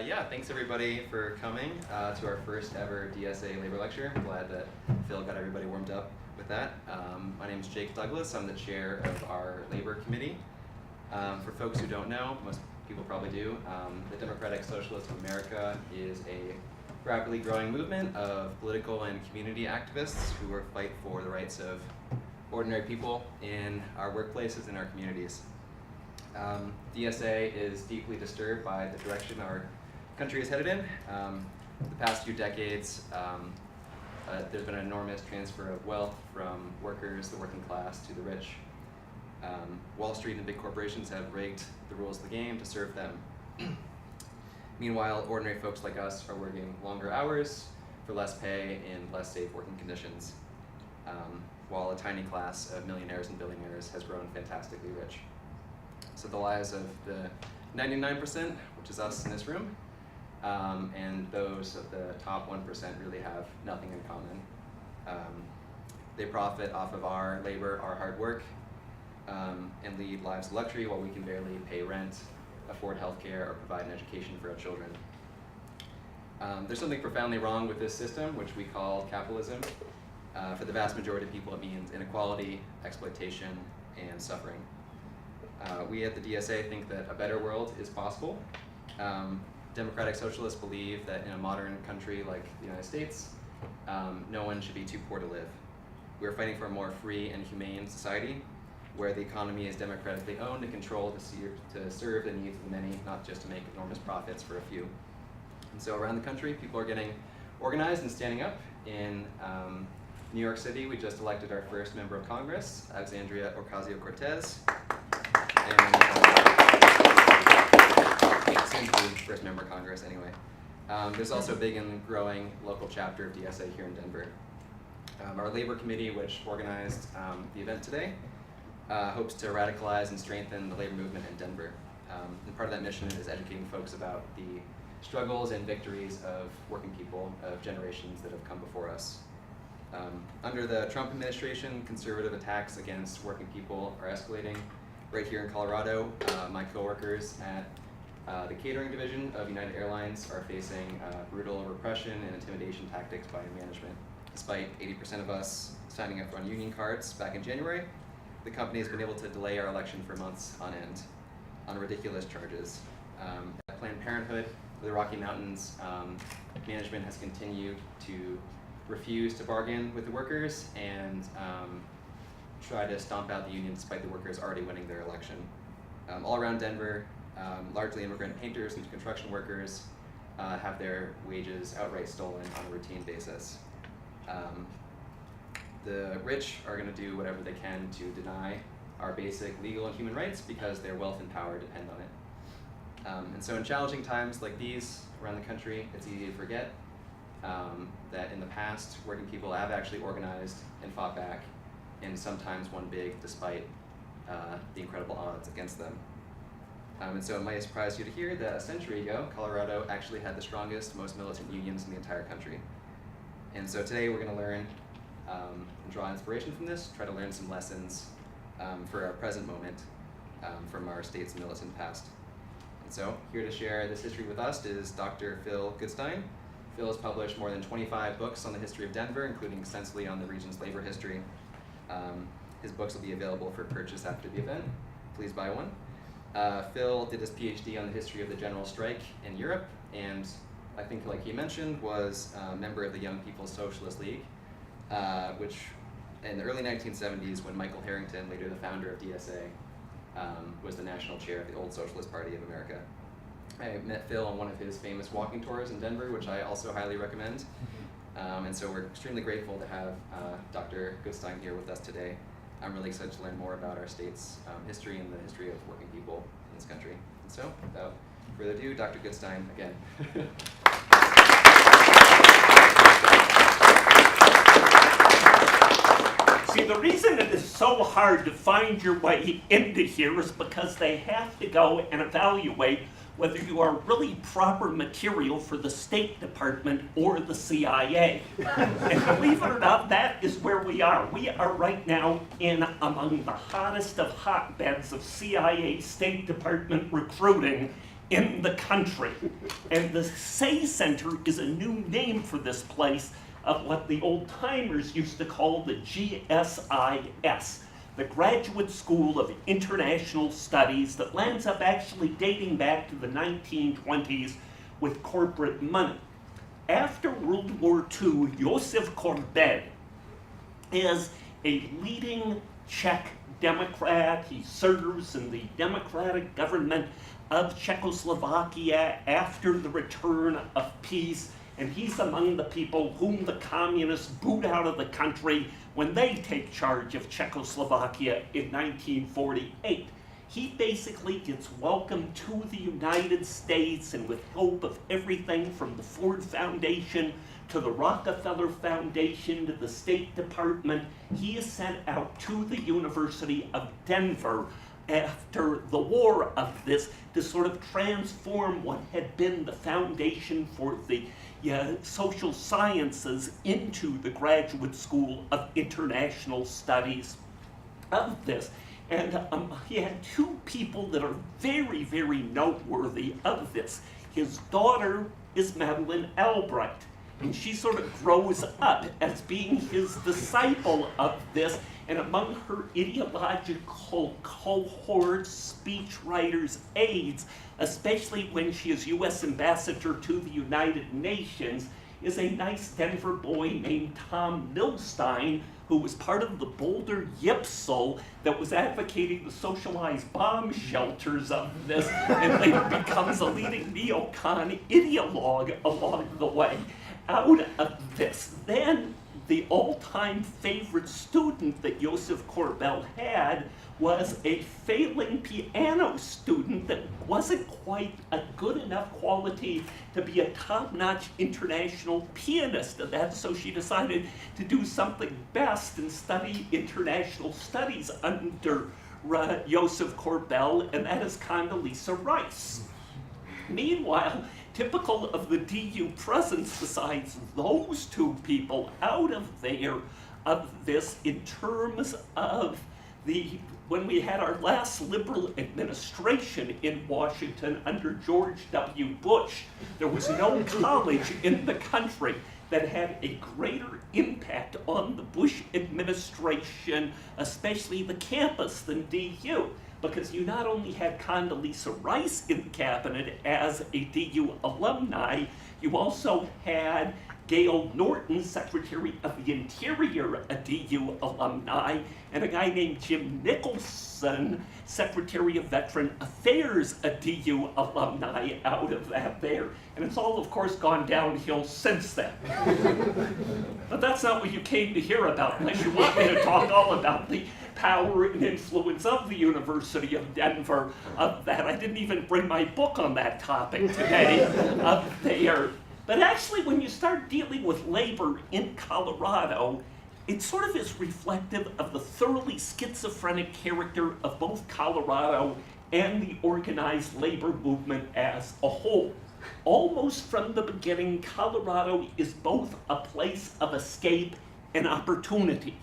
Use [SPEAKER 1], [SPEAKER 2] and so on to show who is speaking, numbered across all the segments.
[SPEAKER 1] Yeah, thanks everybody for coming to our first ever DSA labor lecture. I'm glad that Phil got everybody warmed up with that. My name is Jake Douglas. I'm the chair of our labor committee. For folks who don't know, most people probably do, the Democratic Socialists of America is a rapidly growing movement of political and community activists who fight for the rights of ordinary people in our workplaces and our communities. DSA is deeply disturbed by the direction our country is headed in. The past few decades, there's been an enormous transfer of wealth from workers, the working class, to the rich. Wall Street and big corporations have rigged the rules of the game to serve them. Meanwhile, ordinary folks like us are working longer hours for less pay in less safe working conditions, while a tiny class of millionaires and billionaires has grown fantastically rich. So the lives of the 99%, which is us in this room, and those of the top 1% really have nothing in common. They profit off of our labor, our hard work, and lead lives of luxury while we can barely pay rent, afford healthcare, or provide an education for our children. There's something profoundly wrong with this system, which we call capitalism. For the vast majority of people, it means inequality, exploitation, and suffering. We at the DSA think that a better world is possible. Democratic socialists believe that in a modern country like the United States, no one should be too poor to live. We're fighting for a more free and humane society where the economy is democratically owned and controlled to serve the needs of the many, not just to make enormous profits for a few. And so around the country, people are getting organized and standing up. In New York City, we just elected our first member of Congress, Alexandria Ocasio-Cortez. Soon to be first member of Congress anyway. There's also a big and growing local chapter of DSA here in Denver. Our labor committee, which organized the event today, hopes to radicalize and strengthen the labor movement in Denver. And part of that mission is educating folks about the struggles and victories of working people of generations that have come before us. Under the Trump administration, conservative attacks against working people are escalating. Right here in Colorado, my coworkers at the catering division of United Airlines are facing brutal repression and intimidation tactics by management. Despite 80% of us signing up on union cards back in January, the company has been able to delay our election for months on end on ridiculous charges. At Planned Parenthood, the Rocky Mountains, management has continued to refuse to bargain with the workers and try to stomp out the union despite the workers already winning their election. All around Denver, largely immigrant painters and construction workers have their wages outright stolen on a routine basis. The rich are going to do whatever they can to deny our basic legal and human rights because their wealth and power depend on it. And so in challenging times like these around the country, it's easy to forget that in the past, working people have actually organized and fought back, and sometimes won big despite the incredible odds against them. And so it might surprise you to hear that a century ago, Colorado actually had the strongest, most militant unions in the entire country. And so today we're going to learn and draw inspiration from this, try to learn some lessons for our present moment from our state's militant past. And so here to share this history with us is Dr. Phil Goodstein. Phil has published more than 25 books on the history of Denver, including extensively on the region's labor history. His books will be available for purchase after the event. Please buy one. Phil did his PhD on the history of the general strike in Europe, and I think, like he mentioned, was a member of the Young People's Socialist League, which in the early 1970s, when Michael Harrington, later the founder of DSA, was the national chair of the old Socialist Party of America. I met Phil on one of his famous walking tours in Denver, which I also highly recommend. And so we're extremely grateful to have Dr. Goodstein here with us today. I'm really excited to learn more about our state's history and the history of working people in this country. And so, without further ado, Dr. Goodstein again.
[SPEAKER 2] See, the reason it is so hard to find your way into here is because they have to go and evaluate whether you are really proper material for the State Department or the CIA. And believe it or not, that is where we are. We are right now in among the hottest of hotbeds of CIA State Department recruiting in the country. And the Say Center is a new name for this place of what the old-timers used to call the GSIS, the Graduate School of International Studies, that lands up actually dating back to the 1920s with corporate money. After World War II, Josef Korbel is a leading Czech Democrat. He serves in the democratic government of Czechoslovakia after the return of peace, and he's among the people whom the communists boot out of the country when they take charge of Czechoslovakia in 1948. He basically gets welcomed to the United States, and with help of everything from the Ford Foundation to the Rockefeller Foundation to the State Department, he is sent out to the University of Denver after the war of this to sort of transform what had been the foundation for the social sciences into the Graduate School of International Studies of this. And he had two people that are very, very noteworthy of this. His daughter is Madeleine Albright, and she sort of grows up as being his disciple of this, and among her ideological cohorts, speechwriters, aides, especially when she is U.S. ambassador to the United Nations, is a nice Denver boy named Tom Milstein, who was part of the Boulder Yipsel that was advocating the socialized bomb shelters of this, and later becomes a leading neocon ideologue along the way out of this. Then the all-time favorite student that Josef Korbel had was a failing piano student that wasn't quite a good enough quality to be a top-notch international pianist, and so she decided to do something best and study international studies under Josef Korbel, and that is Condoleezza Rice. Meanwhile, typical of the DU presence, besides those two people out of there, of this in terms of when we had our last liberal administration in Washington under George W. Bush, there was no college in the country that had a greater impact on the Bush administration, especially the campus, than DU. Because you not only had Condoleezza Rice in the cabinet as a DU alumni, you also had Gail Norton, Secretary of the Interior, a DU alumni, and a guy named Jim Nicholson, Secretary of Veteran Affairs, a DU alumni out of that there. And it's all, of course, gone downhill since then. But that's not what you came to hear about, unless you want me to talk all about the power and influence of the University of Denver of that. I didn't even bring my book on that topic today up there. But actually, when you start dealing with labor in Colorado, it sort of is reflective of the thoroughly schizophrenic character of both Colorado and the organized labor movement as a whole. Almost from the beginning, Colorado is both a place of escape and opportunity.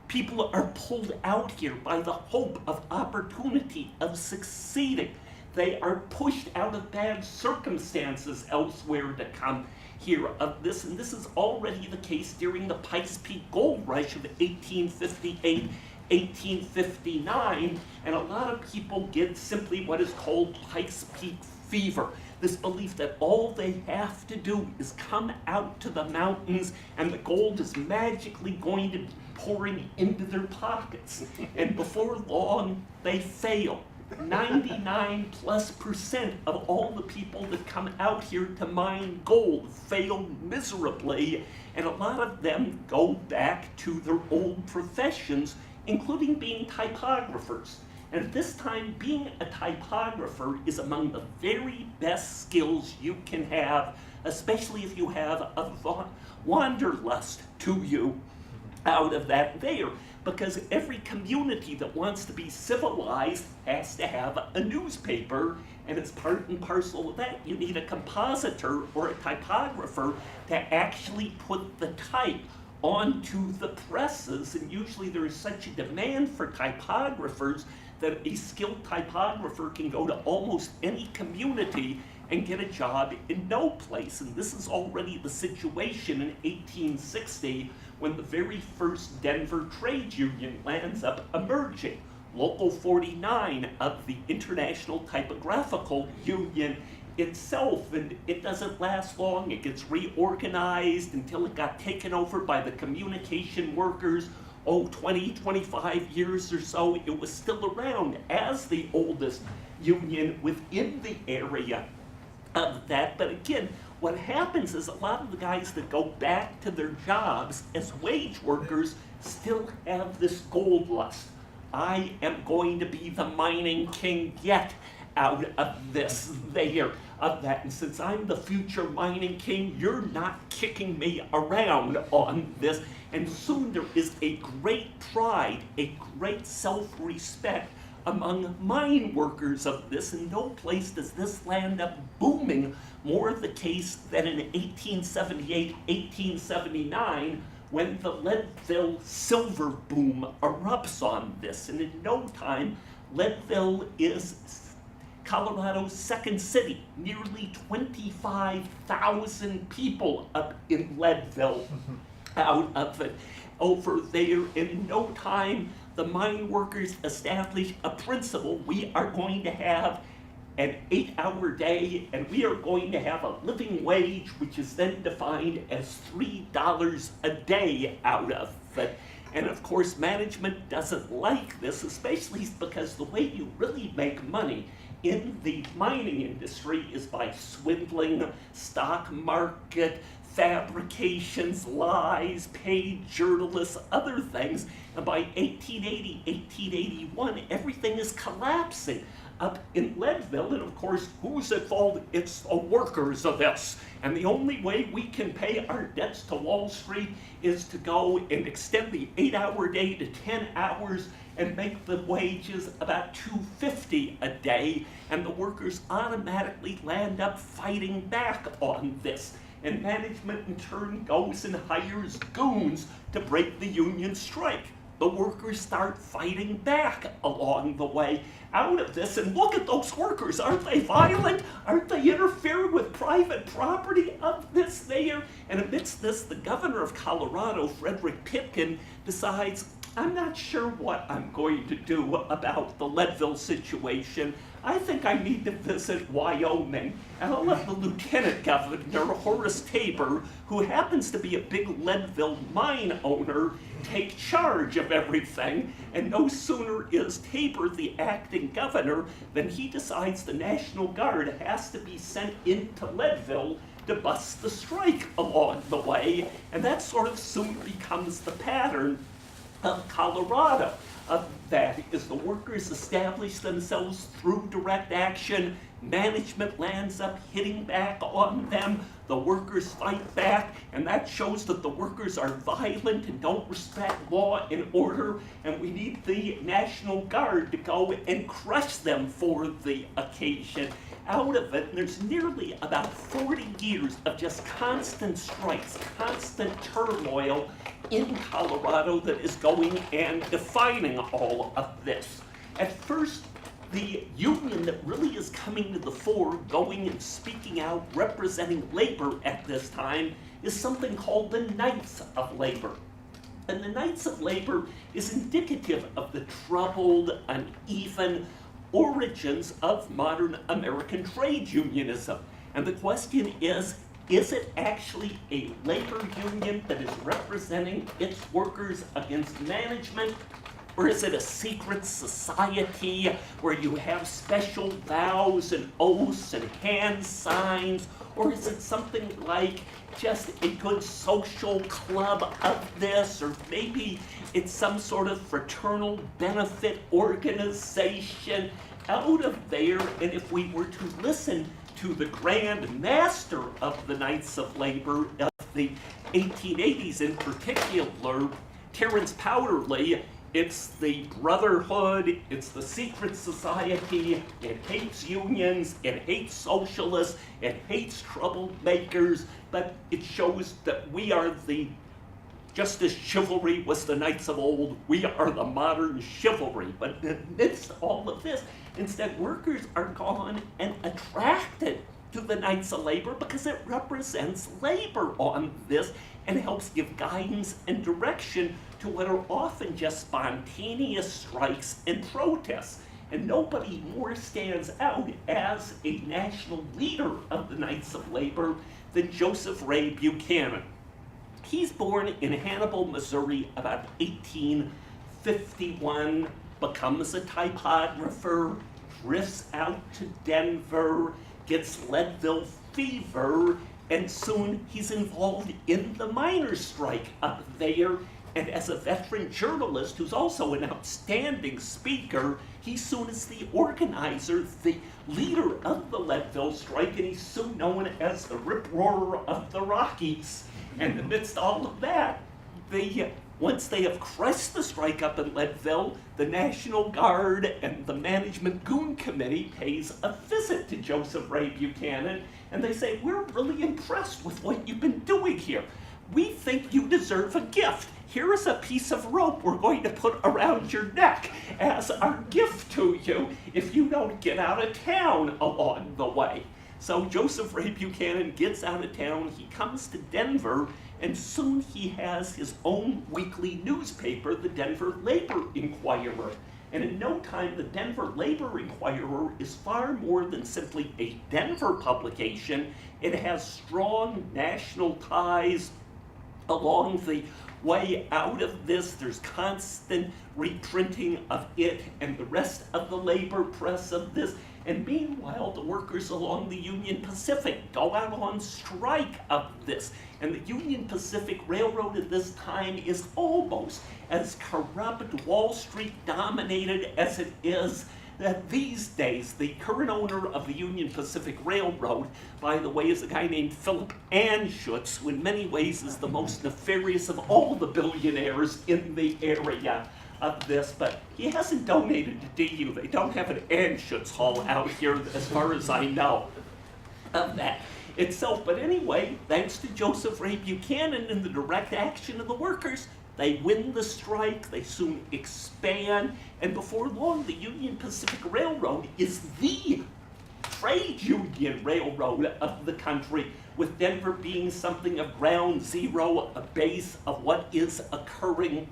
[SPEAKER 2] People are pulled out here by the hope of opportunity, of succeeding. They are pushed out of bad circumstances elsewhere to come here of this, and this is already the case during the Pikes Peak Gold Rush of 1858, 1859, and a lot of people get simply what is called Pikes Peak fever. This belief that all they have to do is come out to the mountains and the gold is magically going to be pouring into their pockets. And before long, they fail. 99+% of all the people that come out here to mine gold fail miserably, and a lot of them go back to their old professions, including being typographers. And at this time, being a typographer is among the very best skills you can have, especially if you have a wanderlust to you out of that there. Because every community that wants to be civilized has to have a newspaper, and it's part and parcel of that. You need a compositor or a typographer to actually put the type onto the presses, and usually there is such a demand for typographers that a skilled typographer can go to almost any community and get a job in no place. And this is already the situation in 1860 when the very first Denver trade union lands up emerging. Local 49 of the International Typographical Union itself, and it doesn't last long. It gets reorganized until it got taken over by the communication workers. 20, 25 years or so, it was still around as the oldest union within the area of that. But again, what happens is a lot of the guys that go back to their jobs as wage workers still have this gold lust. I am going to be the mining king yet out of this there, of that. And since I'm the future mining king, you're not kicking me around on this. And soon there is a great pride, a great self-respect among mine workers of this. In no place does this land up booming more the case than in 1878, 1879, when the Leadville silver boom erupts on this. And in no time, Leadville is Colorado's second city, nearly 25,000 people up in Leadville out of it. Over there, in no time, the mine workers establish a principle. We are going to have an 8-hour day, and we are going to have a living wage, which is then defined as $3 a day out of it. And of course, management doesn't like this, especially because the way you really make money in the mining industry is by swindling, stock market, fabrications, lies, paid journalists, other things. And by 1880, 1881, everything is collapsing up in Leadville. And of course, who's at fault? It's the workers of this. And the only way we can pay our debts to Wall Street is to go and extend the 8-hour day to 10 hours and make the wages about $2.50 a day. And the workers automatically land up fighting back on this. And management in turn goes and hires goons to break the union strike. The workers start fighting back along the way out of this. And look at those workers. Aren't they violent? Aren't they interfering with private property of this there? And amidst this, the governor of Colorado, Frederick Pitkin, decides, I'm not sure what I'm going to do about the Leadville situation. I think I need to visit Wyoming, and I'll let the lieutenant governor, Horace Tabor, who happens to be a big Leadville mine owner, take charge of everything. And no sooner is Tabor the acting governor than he decides the National Guard has to be sent into Leadville to bust the strike along the way. And that sort of soon becomes the pattern of Colorado. That is, the workers establish themselves through direct action. Management lands up hitting back on them. The workers fight back, and that shows that the workers are violent and don't respect law and order, and we need the National Guard to go and crush them for the occasion. Out of it, and there's nearly about 40 years of just constant strikes, constant turmoil in Colorado that is going and defining all of this. At first, the union that really is coming to the fore, going and speaking out, representing labor at this time, is something called the Knights of Labor. And the Knights of Labor is indicative of the troubled, uneven origins of modern American trade unionism. And the question is it actually a labor union that is representing its workers against management? Or is it a secret society where you have special vows and oaths and hand signs? Or is it something like just a good social club of this? Or maybe it's some sort of fraternal benefit organization out of there? And if we were to listen to the grand master of the Knights of Labor of the 1880s in particular, Terence Powderly, it's the brotherhood, it's the secret society, it hates unions, it hates socialists, it hates troublemakers, but it shows that we are the Just as chivalry was the knights of old, we are the modern chivalry. But amidst all of this, instead workers are gone and attracted to the Knights of Labor because it represents labor on this and helps give guidance and direction to what are often just spontaneous strikes and protests. And nobody more stands out as a national leader of the Knights of Labor than Joseph Ray Buchanan. He's born in Hannibal, Missouri, about 1851, becomes a typographer, drifts out to Denver, gets Leadville fever, and soon he's involved in the miners' strike up there. And as a veteran journalist who's also an outstanding speaker, he soon is the organizer, the leader of the Leadville strike, and he's soon known as the rip-roarer of the Rockies. And amidst all of that, once they have crushed the strike up in Leadville, the National Guard and the Management Goon Committee pays a visit to Joseph Ray Buchanan, and they say, we're really impressed with what you've been doing here. We think you deserve a gift. Here is a piece of rope we're going to put around your neck as our gift to you if you don't get out of town along the way. So Joseph Ray Buchanan gets out of town, he comes to Denver, and soon he has his own weekly newspaper, the Denver Labor Inquirer. And in no time, the Denver Labor Inquirer is far more than simply a Denver publication. It has strong national ties along the way out of this. There's constant reprinting of it and the rest of the labor press of this. And meanwhile, the workers along the Union Pacific go out on strike of this. And the Union Pacific Railroad at this time is almost as corrupt, Wall Street dominated as it is these days. The current owner of the Union Pacific Railroad, by the way, is a guy named Philip Anschutz, who in many ways is the most nefarious of all the billionaires in the area of this, but he hasn't donated to DU. They don't have an Anschutz Hall out here as far as I know of that itself. But anyway, thanks to Joseph Ray Buchanan and the direct action of the workers, they win the strike, they soon expand, and before long the Union Pacific Railroad is the trade union railroad of the country, with Denver being something of ground zero, a base of what is occurring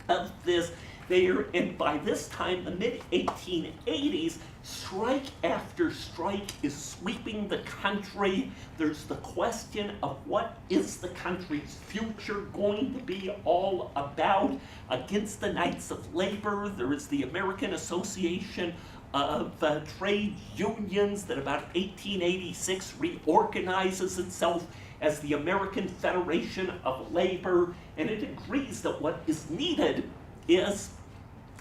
[SPEAKER 2] of this there. And by this time, the mid-1880s, strike after strike is sweeping the country. There's the question of what is the country's future going to be all about. Against the Knights of Labor, there is the American Association of Trade Unions that about 1886 reorganizes itself as the American Federation of Labor, and it agrees that what is needed is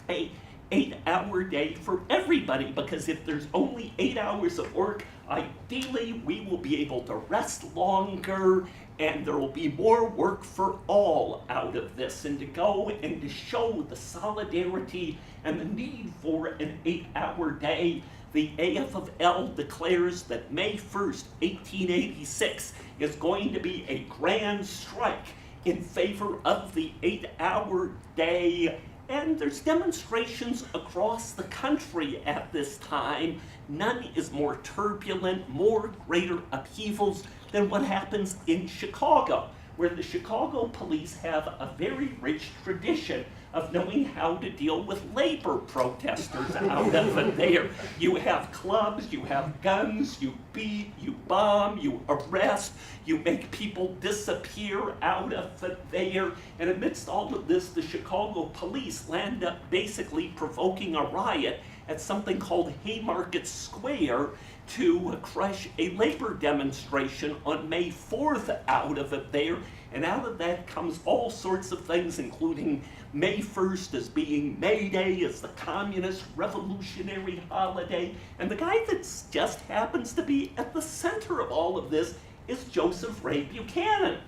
[SPEAKER 2] a 8-hour day for everybody, because if there's only 8 hours of work, ideally we will be able to rest longer and there will be more work for all out of this. And to go and to show the solidarity and the need for an 8-hour day, the AFL declares that May 1st, 1886 is going to be a grand strike in favor of the 8-hour day. And there's demonstrations across the country at this time. None is more turbulent, more greater upheavals than what happens in Chicago, where the Chicago police have a very rich tradition of knowing how to deal with labor protesters out of it there. You have clubs, you have guns, you beat, you bomb, you arrest, you make people disappear out of it there. And amidst all of this, the Chicago police land up basically provoking a riot at something called Haymarket Square to crush a labor demonstration on May 4th out of it there. And out of that comes all sorts of things, including May 1st as being May Day, as the communist revolutionary holiday. And the guy that just happens to be at the center of all of this is Joseph Ray Buchanan.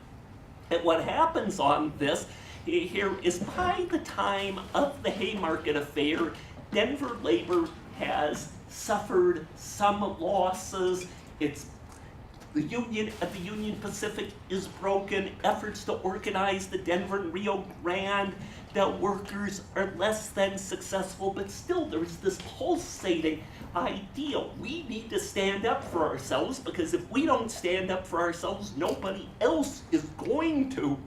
[SPEAKER 2] And what happens on this here is, by the time of the Haymarket affair, Denver labor has suffered some losses. It's The union at the Union Pacific is broken. Efforts to organize the Denver and Rio Grande, the workers are less than successful, but still there's this pulsating idea. We need to stand up for ourselves, because if we don't stand up for ourselves, nobody else is going to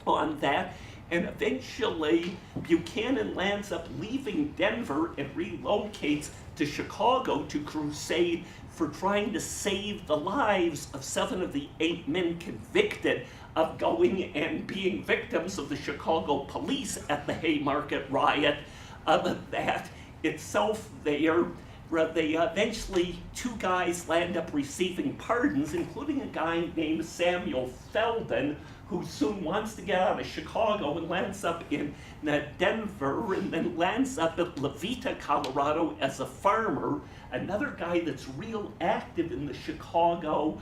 [SPEAKER 2] on that. And eventually, Buchanan lands up leaving Denver and relocates to Chicago to crusade for trying to save the lives of 7 of the 8 men convicted of going and being victims of the Chicago police at the Haymarket riot. That itself there, they eventually, 2 guys land up receiving pardons, including a guy named Samuel Feldon, who soon wants to get out of Chicago and lands up in Denver, and then lands up at Levita, Colorado as a farmer. Another guy that's real active in the Chicago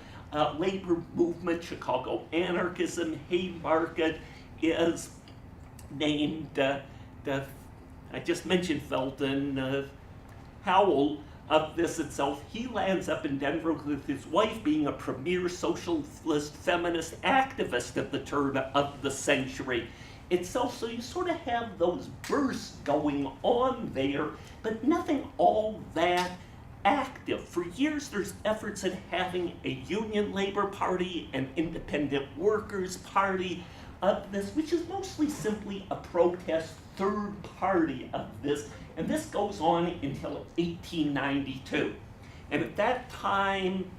[SPEAKER 2] labor movement, Chicago anarchism, Haymarket, is named, I just mentioned Felton, Howell. Of this itself, he lands up in Denver with his wife being a premier socialist feminist activist at the turn of the century itself. So you sort of have those bursts going on there, but nothing all that active. For years there's efforts at having a union labor party, an independent workers party of this, which is mostly simply a protest third party of this. And this goes on until 1892. And at that time,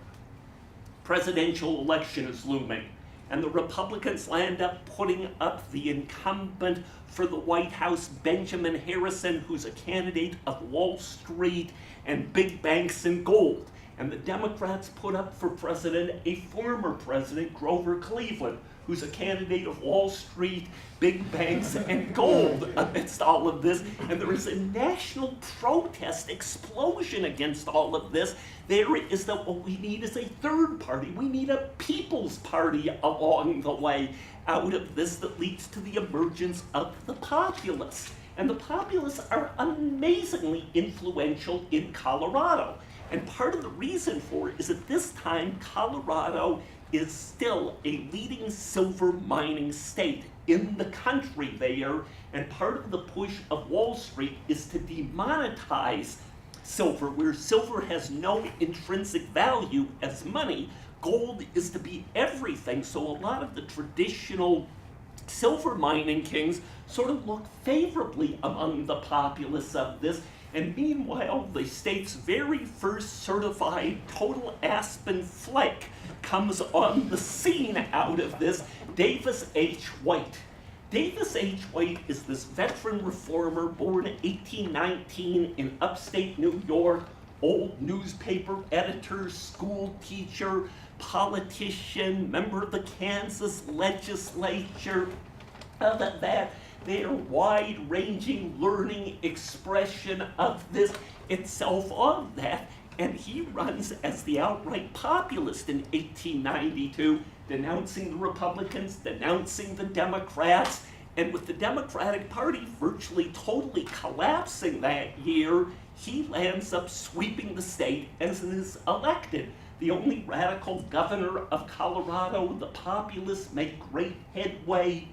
[SPEAKER 2] presidential election is looming. And the Republicans land up putting up the incumbent for the White House, Benjamin Harrison, who's a candidate of Wall Street and big banks and gold. And the Democrats put up for president a former president, Grover Cleveland, who's a candidate of Wall Street, big banks, and gold amidst all of this. And there is a national protest explosion against all of this. There is that what we need is a third party. We need a people's party along the way out of this that leads to the emergence of the populists. And the populists are amazingly influential in Colorado. And part of the reason for it is at this time, Colorado is still a leading silver mining state in the country there, and part of the push of Wall Street is to demonetize silver, where silver has no intrinsic value as money. Gold is to be everything, so a lot of the traditional silver mining kings sort of look favorably among the populace of this. And meanwhile, the state's very first certified total aspen flake comes on the scene out of this, Davis H. White. Davis H. White is this veteran reformer born in 1819 in upstate New York, old newspaper editor, school teacher, politician, member of the Kansas legislature, their wide-ranging learning expression of this itself on that. And he runs as the outright populist in 1892, denouncing the Republicans, denouncing the Democrats, and with the Democratic Party virtually totally collapsing that year, he lands up sweeping the state as is elected. The only radical governor of Colorado, the populists make great headway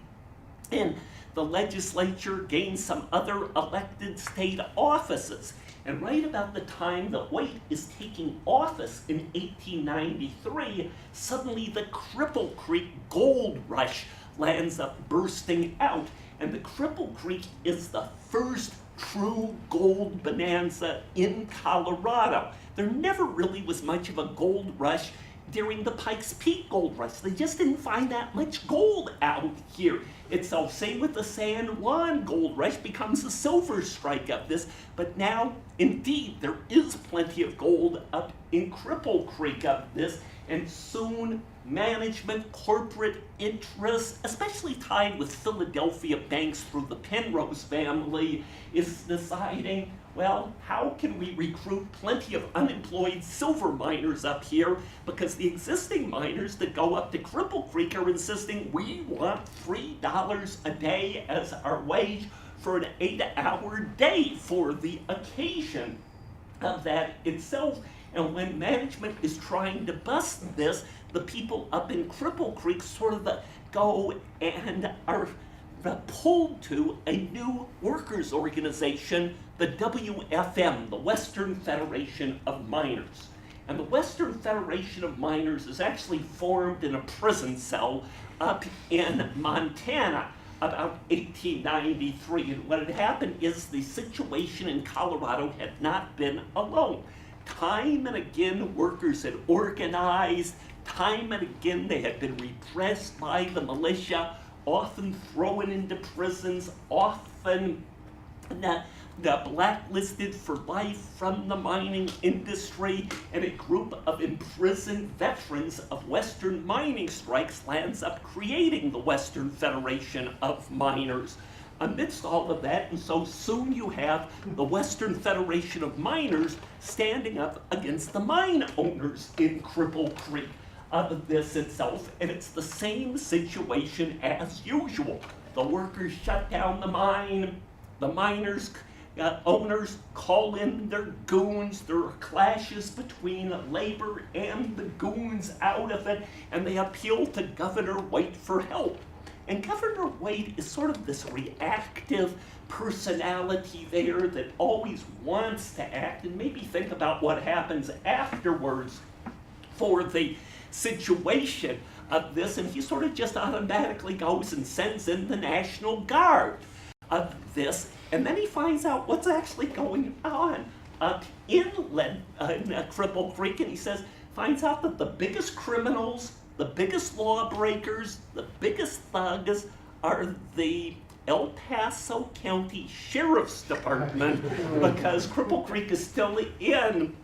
[SPEAKER 2] in the legislature, gain some other elected state offices. And right about the time that White is taking office in 1893, suddenly the Cripple Creek gold rush lands up bursting out. And the Cripple Creek is the first true gold bonanza in Colorado. There never really was much of a gold rush during the Pikes Peak gold rush. They just didn't find that much gold out here. It's the same with the San Juan gold rush, becomes a silver strike of this, but now, indeed, there is plenty of gold up in Cripple Creek of this, and soon management, corporate interests, especially tied with Philadelphia banks through the Penrose family, is deciding, well, how can we recruit plenty of unemployed silver miners up here? Because the existing miners that go up to Cripple Creek are insisting we want $3 a day as our wage for an 8-hour day for the occasion of that itself. And when management is trying to bust this, the people up in Cripple Creek sort of go and are pulled to a new workers' organization, the WFM, the Western Federation of Miners. And the Western Federation of Miners is actually formed in a prison cell up in Montana about 1893. And what had happened is the situation in Colorado had not been alone. Time and again, workers had organized. Time and again, they had been repressed by the militia, often thrown into prisons, often blacklisted for life from the mining industry, and a group of imprisoned veterans of Western mining strikes lands up creating the Western Federation of Miners. Amidst all of that, and so soon you have the Western Federation of Miners standing up against the mine owners in Cripple Creek of this itself, and it's the same situation as usual. The workers shut down the mine, the miners owners call in their goons, there are clashes between labor and the goons out of it, and they appeal to Governor Waite for help. And Governor Waite is sort of this reactive personality there that always wants to act and maybe think about what happens afterwards for the situation of this, and he sort of just automatically goes and sends in the National Guard of this, and then he finds out what's actually going on up in Cripple Creek, and he finds out that the biggest criminals, the biggest lawbreakers, the biggest thugs are the El Paso County Sheriff's Department, because Cripple Creek is still in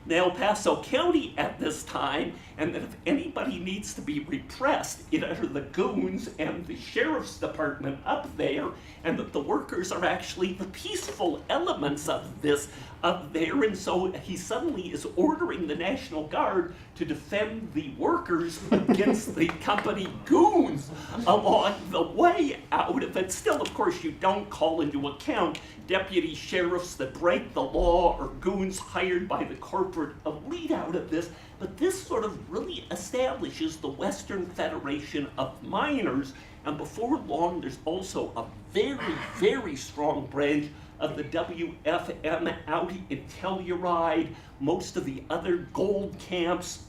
[SPEAKER 2] El Paso County at this time, and that if anybody needs to be repressed, it are the goons and the sheriff's department up there, and that the workers are actually the peaceful elements of this up there, and so he suddenly is ordering the National Guard to defend the workers against the company goons along the way out of it. Still, of course, you don't call into account deputy sheriffs that break the law or goons hired by the corporate elite out of this, but this sort of really establishes the Western Federation of Miners, and before long there's also a very, very strong branch of the WFM out in Telluride, most of the other gold camps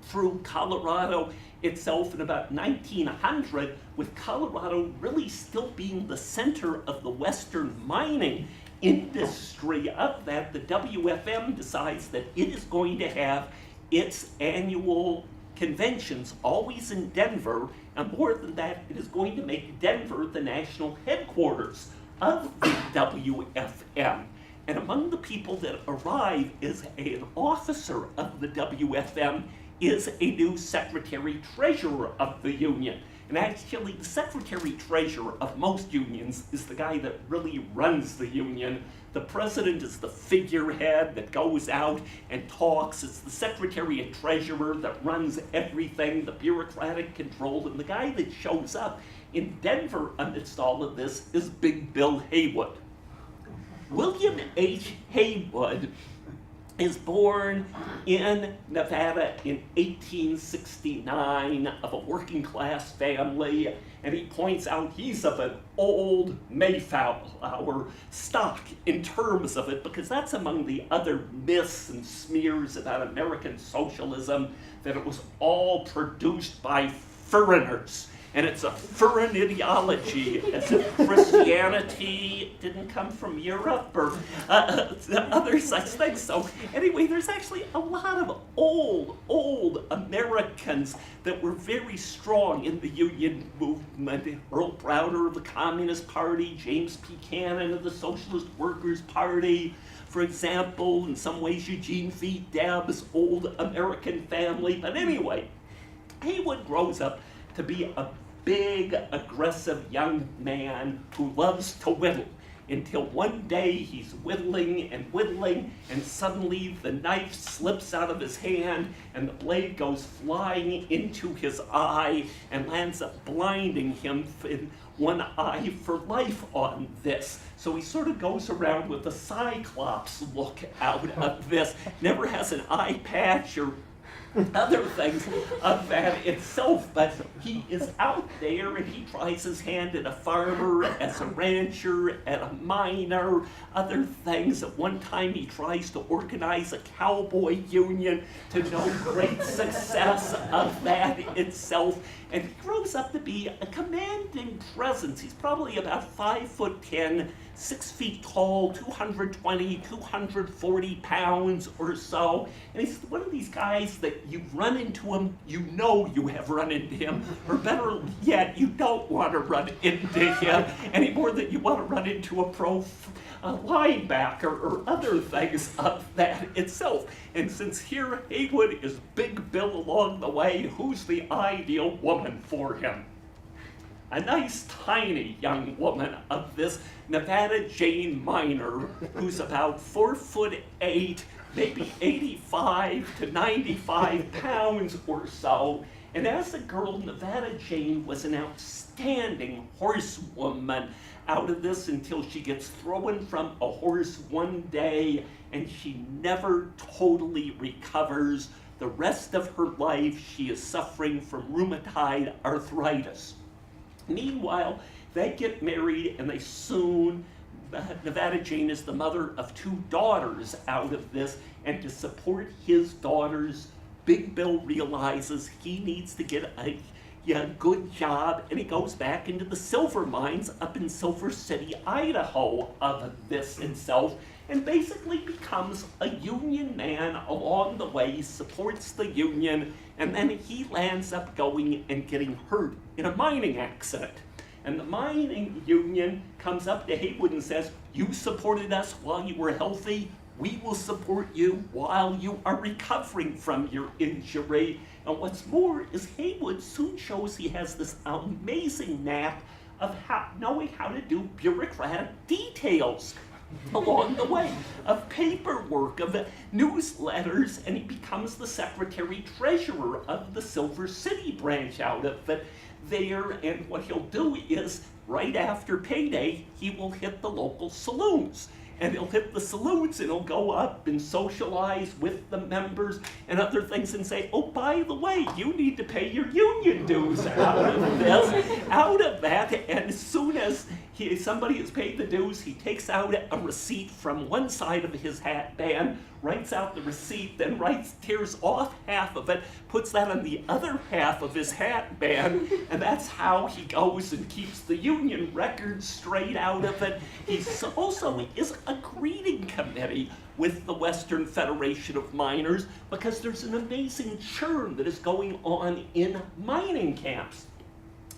[SPEAKER 2] through Colorado itself in about 1900, with Colorado really still being the center of the Western mining industry of that. The WFM decides that it is going to have its annual conventions always in Denver, and more than that, it is going to make Denver the national headquarters of the WFM. And among the people that arrive is an officer of the WFM, is a new secretary-treasurer of the union. And actually, the secretary-treasurer of most unions is the guy that really runs the union. The president is the figurehead that goes out and talks. It's the secretary and treasurer that runs everything, the bureaucratic control. And the guy that shows up in Denver amidst all of this is Big Bill Haywood. William H. Haywood is born in Nevada in 1869 of a working class family, and he points out he's of an old Mayflower stock in terms of it, because that's among the other myths and smears about American socialism, that it was all produced by foreigners. And it's a foreign ideology, as if Christianity didn't come from Europe or other such things. So anyway, there's actually a lot of old Americans that were very strong in the union movement. Earl Browder of the Communist Party, James P. Cannon of the Socialist Workers' Party, for example, in some ways Eugene V. Debs' old American family. But anyway, Haywood grows up to be a big, aggressive young man who loves to whittle, until one day he's whittling, and suddenly the knife slips out of his hand, and the blade goes flying into his eye and lands up blinding him in one eye for life on this. So he sort of goes around with a Cyclops look out of this, never has an eye patch or other things of that itself, but he is out there and he tries his hand at a farmer, as a rancher, at a miner, other things. At one time he tries to organize a cowboy union, to no great success of that itself, and he grows up to be a commanding presence. He's probably about 5'10", 6 feet tall, 220, 240 pounds or so. And he's one of these guys that you run into him, you know you have run into him, or better yet, you don't want to run into him any more than you want to run into a pro linebacker or other things of that itself. And since here Haywood is Big Bill along the way, who's the ideal woman for him? A nice tiny young woman of this Nevada Jane Miner, who's about 4'8", maybe 85 to 95 pounds or so. And as a girl, Nevada Jane was an outstanding horsewoman out of this until she gets thrown from a horse one day and she never totally recovers. The rest of her life, she is suffering from rheumatoid arthritis. Meanwhile, they get married and they soon, Nevada Jane is the mother of 2 daughters out of this, and to support his daughters, Big Bill realizes he needs to get a good job, and he goes back into the silver mines up in Silver City, Idaho of this itself, and basically becomes a union man along the way, supports the union, and then he lands up going and getting hurt in a mining accident. And the mining union comes up to Haywood and says, "You supported us while you were healthy, we will support you while you are recovering from your injury." And what's more is Haywood soon shows he has this amazing knack of knowing how to do bureaucratic details along the way, of paperwork, of newsletters, and he becomes the secretary-treasurer of the Silver City branch out of it there. And what he'll do is, right after payday, he will hit the local saloons. And he'll hit the saloons and he'll go up and socialize with the members and other things and say, "Oh, by the way, you need to pay your union dues out of this, out of that." And as soon as somebody has paid the dues, he takes out a receipt from one side of his hat band, writes out the receipt, then tears off half of it, puts that on the other half of his hat band, and that's how he goes and keeps the union records straight out of it. He also is a greeting committee with the Western Federation of Miners, because there's an amazing churn that is going on in mining camps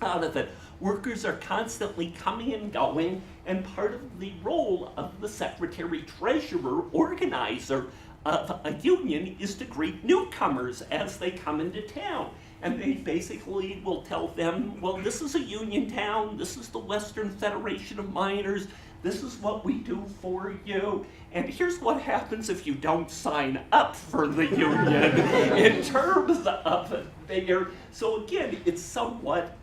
[SPEAKER 2] out of it. Workers are constantly coming and going, and part of the role of the secretary-treasurer organizer of a union is to greet newcomers as they come into town. And they basically will tell them, "Well, this is a union town, this is the Western Federation of Miners, this is what we do for you, and here's what happens if you don't sign up for the union," in terms of it there. So again, it's somewhat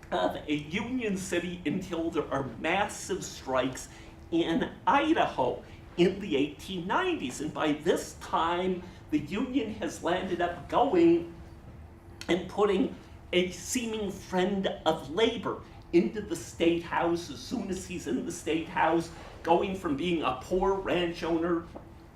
[SPEAKER 2] of a union city until there are massive strikes in Idaho in the 1890s. And by this time, the union has landed up going and putting a seeming friend of labor into the state house. As soon as he's in the state house, going from being a poor ranch owner,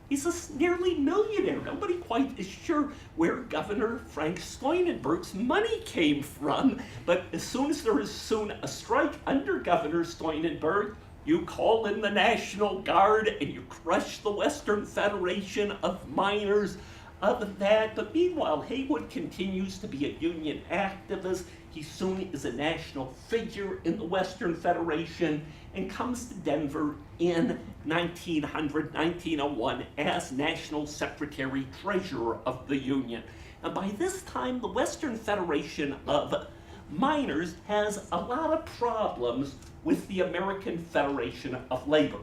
[SPEAKER 2] he's a nearly millionaire. Nobody quite is sure where Governor Frank Steunenberg's money came from, but as soon as there is a strike under Governor Steunenberg, you call in the National Guard and you crush the Western Federation of Miners of that. But meanwhile, Haywood continues to be a union activist. He soon is a national figure in the Western Federation and comes to Denver in 1901 as National Secretary-Treasurer of the Union. And by this time, the Western Federation of Miners has a lot of problems with the American Federation of Labor.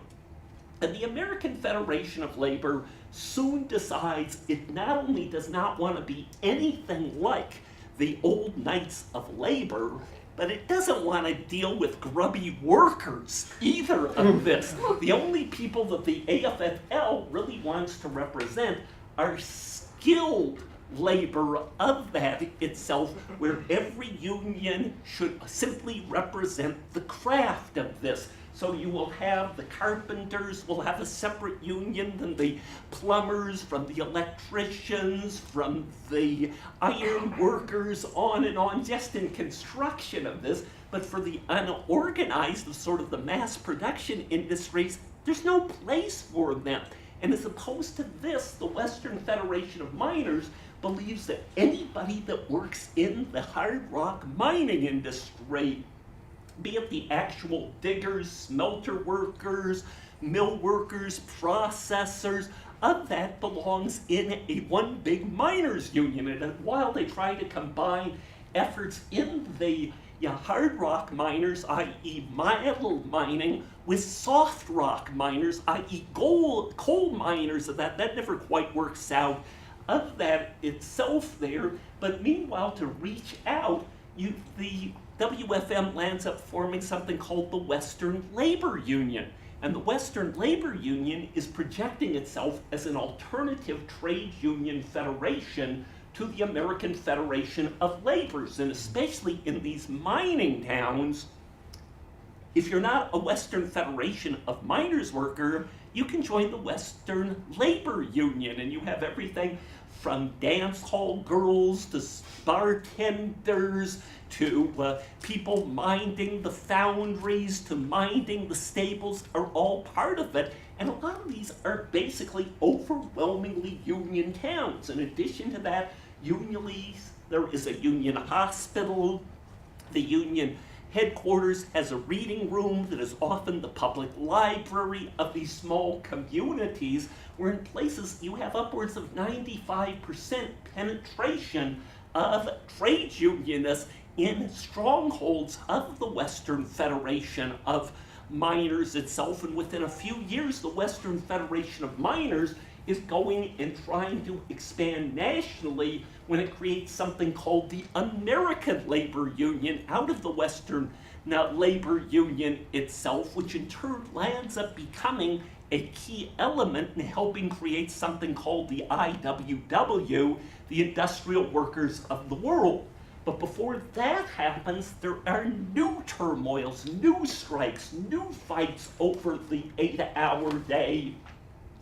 [SPEAKER 2] And the American Federation of Labor soon decides it not only does not want to be anything like the old Knights of Labor but it doesn't want to deal with grubby workers either of this. The only people that the AFL really wants to represent are skilled labor of that itself, where every union should simply represent the craft of this. So you will have the carpenters will have a separate union than the plumbers, from the electricians, from the iron workers, on and on, just in construction of this. But for the unorganized, the sort of the mass production industries, there's no place for them. And as opposed to this, the Western Federation of Miners believes that anybody that works in the hard rock mining industry, be it the actual diggers, smelter workers, mill workers, processors, of that belongs in a one big miners union. And while they try to combine efforts in the hard rock miners, i.e. mild mining, with soft rock miners, i.e. coal miners, that never quite works out of that itself there. But meanwhile, to reach out, the WFM lands up forming something called the Western Labor Union. And the Western Labor Union is projecting itself as an alternative trade union federation to the American Federation of Laborers. And especially in these mining towns, if you're not a Western Federation of Miners worker, you can join the Western Labor Union, and you have everything from dance hall girls to bartenders to people minding the foundries to minding the stables are all part of it. And a lot of these are basically overwhelmingly union towns. In addition to that, there is a union hospital. The union headquarters has a reading room that is often the public library of these small communities, where in places you have upwards of 95% penetration of trade unionists in strongholds of the Western Federation of Miners itself. And within a few years, the Western Federation of Miners is going and trying to expand nationally when it creates something called the American Labor Union out of the Western Labor Union itself, which in turn lands up becoming a key element in helping create something called the IWW, the Industrial Workers of the World. But before that happens, there are new turmoils, new strikes, new fights over the 8-hour day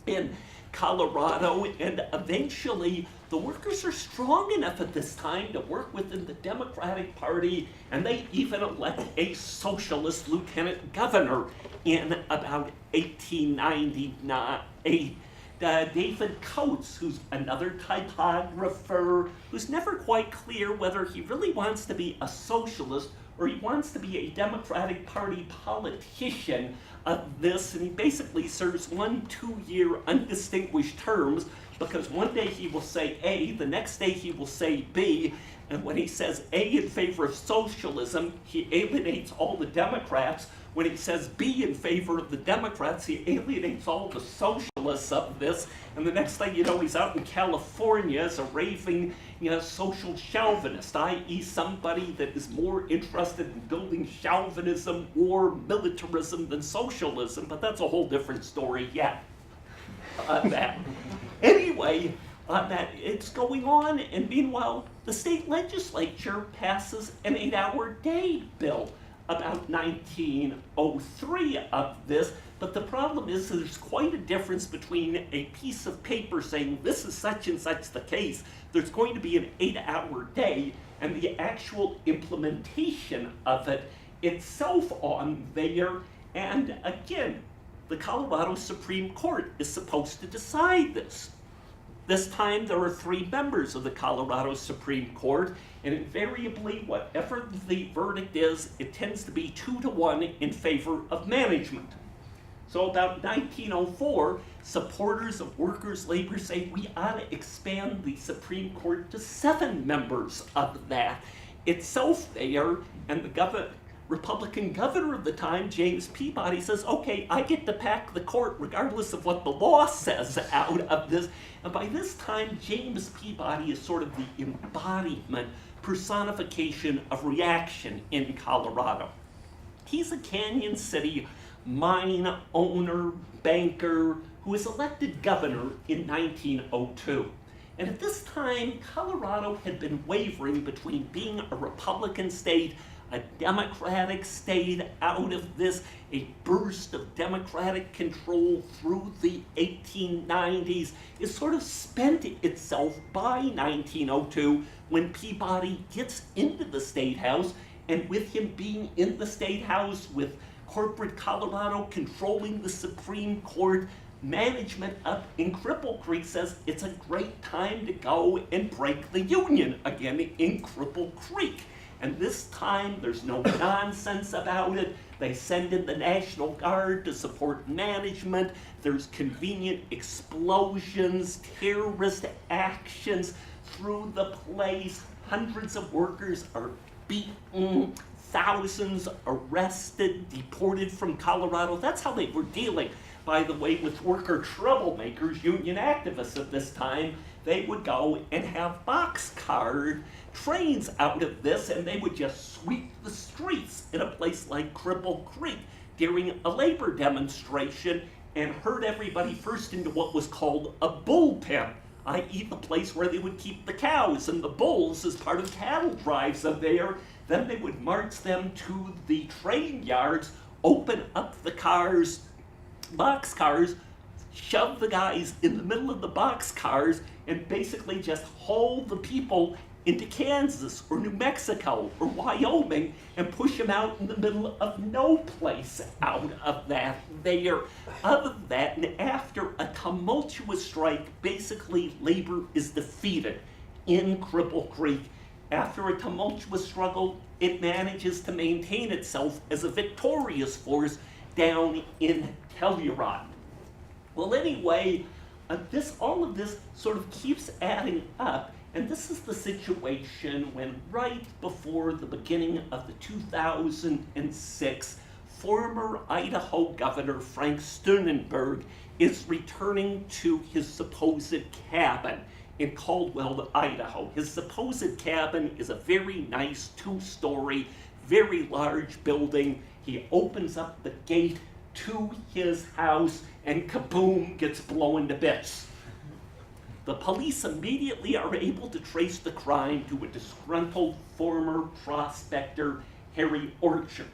[SPEAKER 2] in Colorado, and eventually the workers are strong enough at this time to work within the Democratic Party, and they even elect a socialist lieutenant governor in about 1898. David Coates, who's another typographer, who's never quite clear whether he really wants to be a socialist or he wants to be a Democratic Party politician of this, and he basically serves 1 2-year undistinguished terms, because one day he will say A, the next day he will say B, and when he says A in favor of socialism, he alienates all the Democrats. When he says B in favor of the Democrats, he alienates all the socialists of this, and the next thing you know, he's out in California as a raving, social chauvinist, i.e. somebody that is more interested in building chauvinism or militarism than socialism, but that's a whole different story yet. Anyway, that it's going on, and meanwhile, the state legislature passes an 8-hour day bill about 1903 of this, but the problem is there's quite a difference between a piece of paper saying this is such and such the case, there's going to be an 8-hour day, and the actual implementation of it itself on there. And again, the Colorado Supreme Court is supposed to decide this. This time there are 3 members of the Colorado Supreme Court, and invariably, whatever the verdict is, it tends to be 2-1 in favor of management. So about 1904, supporters of workers' labor say we ought to expand the Supreme Court to 7 members of that itself there, and the Republican governor of the time, James Peabody, says, okay, I get to pack the court regardless of what the law says out of this. And by this time, James Peabody is sort of the embodiment, personification of reaction in Colorado. He's a Canyon City mine owner, banker, who was elected governor in 1902. And at this time, Colorado had been wavering between being a Republican state, a Democratic state out of this, a burst of Democratic control through the 1890s. It sort of spent itself by 1902 when Peabody gets into the State House, and with him being in the State House, with corporate Colorado controlling the Supreme Court, management up in Cripple Creek says it's a great time to go and break the Union again in Cripple Creek. And this time, there's no nonsense about it. They send in the National Guard to support management. There's convenient explosions, terrorist actions through the place. Hundreds of workers are beaten, thousands arrested, deported from Colorado. That's how they were dealing, by the way, with worker troublemakers, union activists at this time. They would go and have boxcar trains out of this, and they would just sweep the streets in a place like Cripple Creek during a labor demonstration and herd everybody first into what was called a bullpen, i.e. the place where they would keep the cows and the bulls as part of cattle drives of there. Then they would march them to the train yards, open up the cars, boxcars, shove the guys in the middle of the boxcars, and basically just haul the people into Kansas or New Mexico or Wyoming and push them out in the middle of no place out of that there. Other than that, and after a tumultuous strike, basically labor is defeated in Cripple Creek. After a tumultuous struggle, it manages to maintain itself as a victorious force down in Telluride. Well, anyway, all of this sort of keeps adding up, and this is the situation when right before the beginning of the 2006, former Idaho Governor Frank Sternenberg is returning to his supposed cabin in Caldwell, Idaho. His supposed cabin is a very nice two-story, very large building. He opens up the gate to his house, and kaboom, gets blown to bits. The police immediately are able to trace the crime to a disgruntled former prospector, Harry Orchard.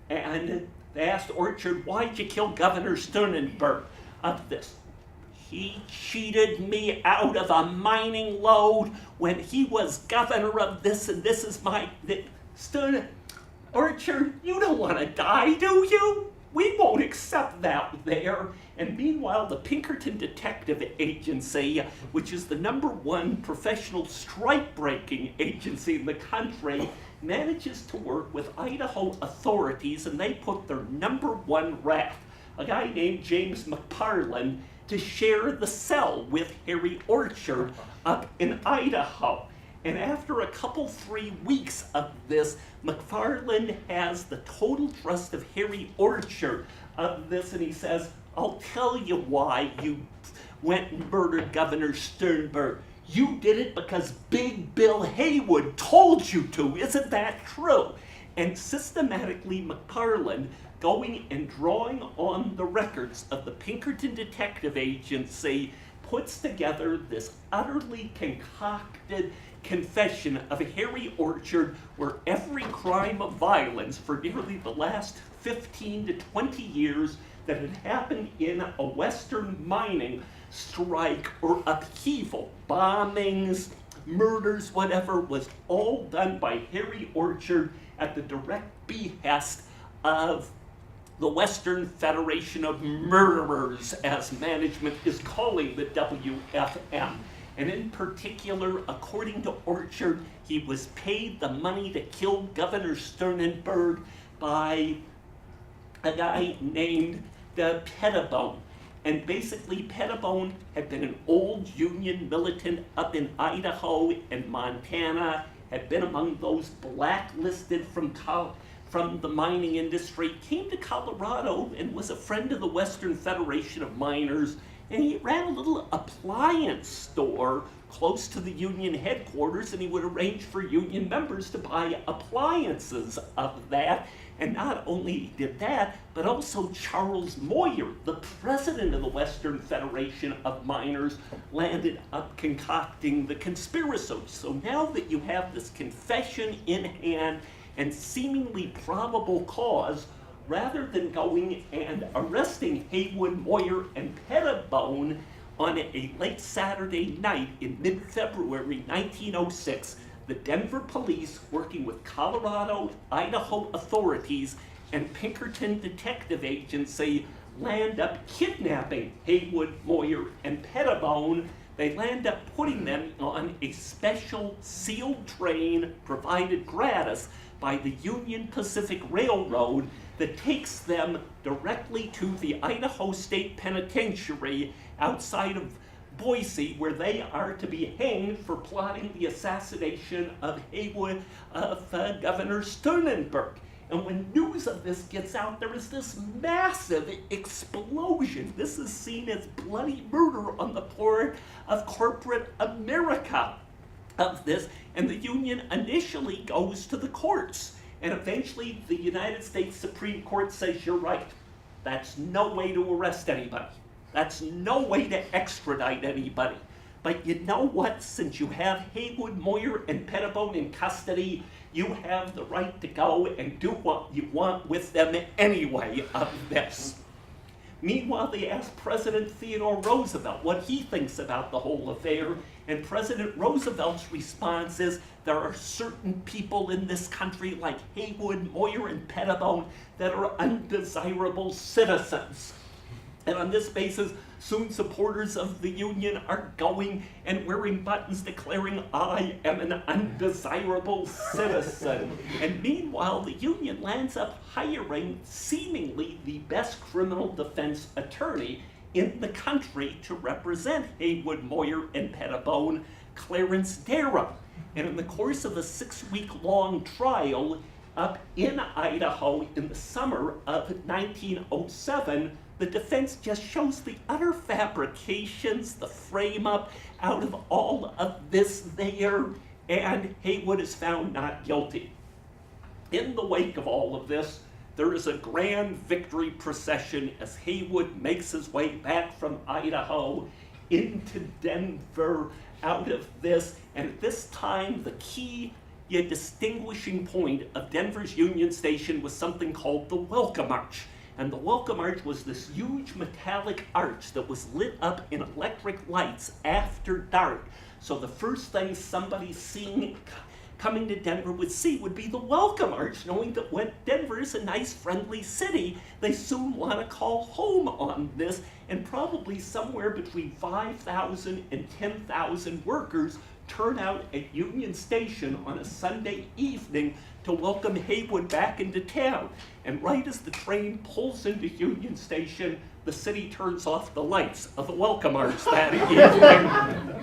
[SPEAKER 2] And they asked Orchard, why'd you kill Governor Sternenberg of this? He cheated me out of a mining load when he was governor of this, and this is my... Orchard, you don't want to die, do you? We won't accept that there. And meanwhile, the Pinkerton Detective Agency, which is the #1 professional strike-breaking agency in the country, manages to work with Idaho authorities, and they put their #1 rat, a guy named James McParland, to share the cell with Harry Orchard up in Idaho. And after a couple, 3 weeks of this, McFarland has the total trust of Harry Orchard of this, and he says, I'll tell you why you went and murdered Governor Sternberg. You did it because Big Bill Haywood told you to. Isn't that true? And systematically, McFarland, going and drawing on the records of the Pinkerton Detective Agency, puts together this utterly concocted confession of Harry Orchard, where every crime of violence for nearly the last 15 to 20 years that had happened in a Western mining strike or upheaval, bombings, murders, whatever, was all done by Harry Orchard at the direct behest of the Western Federation of Murderers, as management is calling the WFM. And in particular, according to Orchard, he was paid the money to kill Governor Sternenberg by a guy named Pettibone. And basically, Pettibone had been an old Union militant up in Idaho and Montana, had been among those blacklisted from from the mining industry, came to Colorado and was a friend of the Western Federation of Miners, and he ran a little appliance store close to the union headquarters, and he would arrange for union members to buy appliances of that. And not only did that, but also Charles Moyer, the president of the Western Federation of Miners, landed up concocting the conspiracy. So now that you have this confession in hand and seemingly probable cause, rather than going and arresting Haywood, Moyer, and Pettibone on a late Saturday night in mid-February 1906, the Denver police, working with Colorado, Idaho authorities, and Pinkerton Detective Agency, land up kidnapping Haywood, Moyer, and Pettibone. They land up putting them on a special sealed train provided gratis by the Union Pacific Railroad that takes them directly to the Idaho State Penitentiary outside of Boise, where they are to be hanged for plotting the assassination of Haywood, of Governor Sternenberg. And when news of this gets out, there is this massive explosion. This is seen as bloody murder on the part of corporate America of this, and the Union initially goes to the courts. And eventually the United States Supreme Court says, you're right, that's no way to arrest anybody. That's no way to extradite anybody. But you know what? Since you have Haywood, Moyer, and Pettibone in custody, you have the right to go and do what you want with them anyway of this. Meanwhile, they asked President Theodore Roosevelt what he thinks about the whole affair, and President Roosevelt's response is, there are certain people in this country like Haywood, Moyer, and Pettibone that are undesirable citizens. And on this basis, soon supporters of the Union are going and wearing buttons declaring, I am an undesirable citizen. And meanwhile, the Union lands up hiring seemingly the best criminal defense attorney in the country to represent Haywood, Moyer, and Pettibone, Clarence Darrow. And in the course of a 6-week-long trial up in Idaho in the summer of 1907, the defense just shows the utter fabrications, the frame-up out of all of this there, and Haywood is found not guilty. In the wake of all of this, there is a grand victory procession as Haywood makes his way back from Idaho into Denver out of this, and at this time, the key yet distinguishing point of Denver's Union Station was something called the Welcome Arch. And the Welcome Arch was this huge metallic arch that was lit up in electric lights after dark. So the first thing somebody coming to Denver would see would be the Welcome Arch, knowing that when Denver is a nice, friendly city, they soon want to call home on this, and probably somewhere between 5,000 and 10,000 workers turn out at Union Station on a Sunday evening to welcome Haywood back into town. And right as the train pulls into Union Station, the city turns off the lights of the Welcome Arch that evening.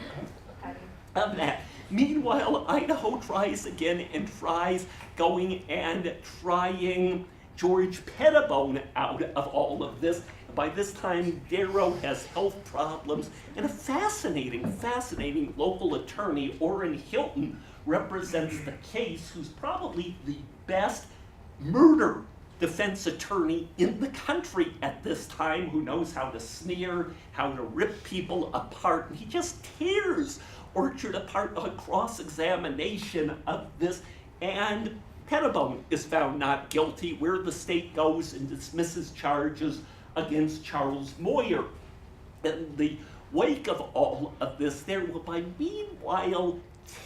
[SPEAKER 2] Of that. Meanwhile, Idaho tries again and tries going and trying George Pettibone out of all of this. By this time, Darrow has health problems, and a fascinating local attorney, Orrin Hilton, represents the case, who's probably the best murder defense attorney in the country at this time, who knows how to sneer, how to rip people apart, and he just tears Orchard apart on cross-examination of this, and Pettibone is found not guilty, where the state goes and dismisses charges against Charles Moyer. In the wake of all of this, there will by meanwhile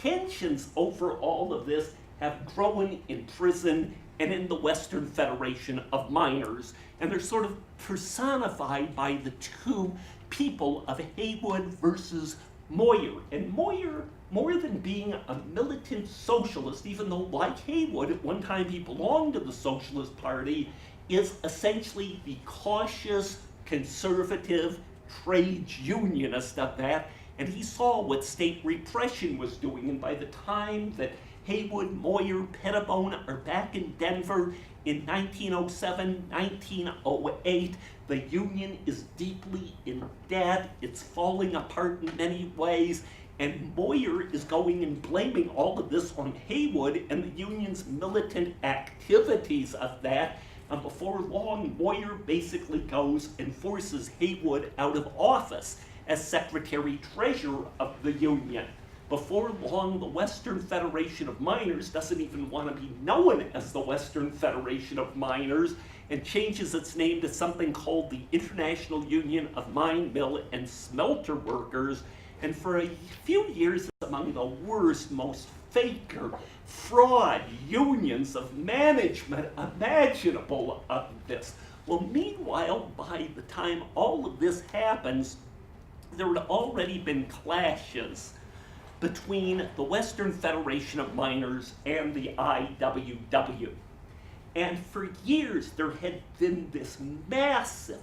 [SPEAKER 2] tensions over all of this have grown in prison and in the Western Federation of Miners, and they're sort of personified by the two people of Haywood versus Moyer. And Moyer, more than being a militant socialist, even though like Haywood at one time he belonged to the Socialist Party, is essentially the cautious, conservative, trade unionist of that, and he saw what state repression was doing, and by the time that Haywood, Moyer, Pettibone are back in Denver in 1907, 1908. The Union is deeply in debt. It's falling apart in many ways. And Moyer is going and blaming all of this on Haywood and the Union's militant activities of that. And before long, Moyer basically goes and forces Haywood out of office as Secretary-Treasurer of the Union. Before long, the Western Federation of Miners doesn't even want to be known as the Western Federation of Miners and changes its name to something called the International Union of Mine, Mill, and Smelter Workers. And for a few years, it's among the worst, most faker, fraud unions of management imaginable of this. Well, meanwhile, by the time all of this happens, there had already been clashes between the Western Federation of Miners and the IWW. And for years, there had been this massive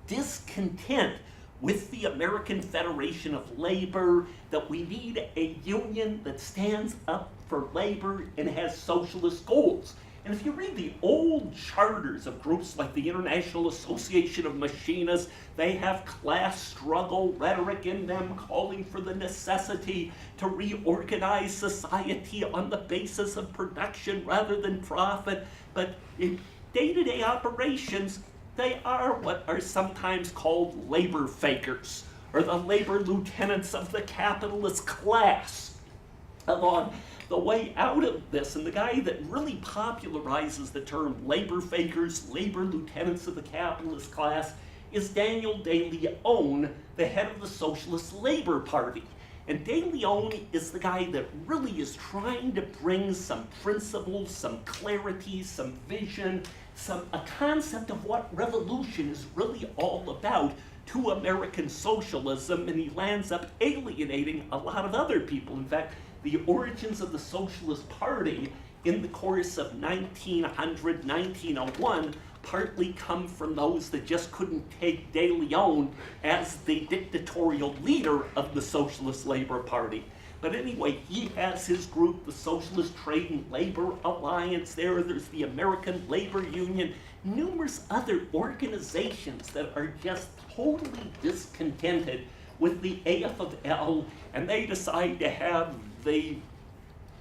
[SPEAKER 2] discontent with the American Federation of Labor that we need a union that stands up for labor and has socialist goals. And if you read the old charters of groups like the International Association of Machinists, they have class struggle rhetoric in them, calling for the necessity to reorganize society on the basis of production rather than profit. But in day-to-day operations, they are what are sometimes called labor fakers, or the labor lieutenants of the capitalist class. Along the way out of this, and the guy that really popularizes the term labor fakers, labor lieutenants of the capitalist class, is Daniel De Leon, the head of the Socialist Labor Party. And De Leon is the guy that really is trying to bring some principles, some clarity, some vision, a concept of what revolution is really all about to American socialism, and he lands up alienating a lot of other people. In fact, the origins of the Socialist Party in the course of 1900, 1901 partly come from those that just couldn't take De Leon as the dictatorial leader of the Socialist Labor Party. But anyway, he has his group, the Socialist Trade and Labor Alliance there. There's the American Labor Union, numerous other organizations that are just totally discontented with the AFL, and they decide to have the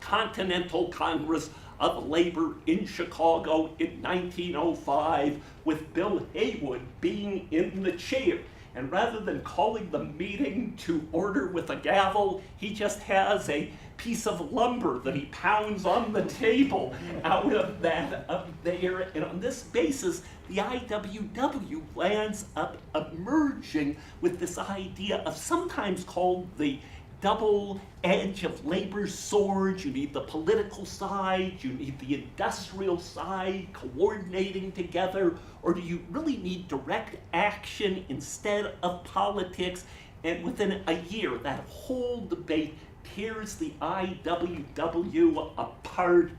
[SPEAKER 2] Continental Congress of Labor in Chicago in 1905 with Bill Haywood being in the chair. And rather than calling the meeting to order with a gavel, he just has a piece of lumber that he pounds on the table out of that up there. And on this basis, the IWW lands up emerging with this idea of sometimes called the double edge of labor's sword. You need the political side, you need the industrial side coordinating together, or do you really need direct action instead of politics? And within a year, that whole debate tears the IWW apart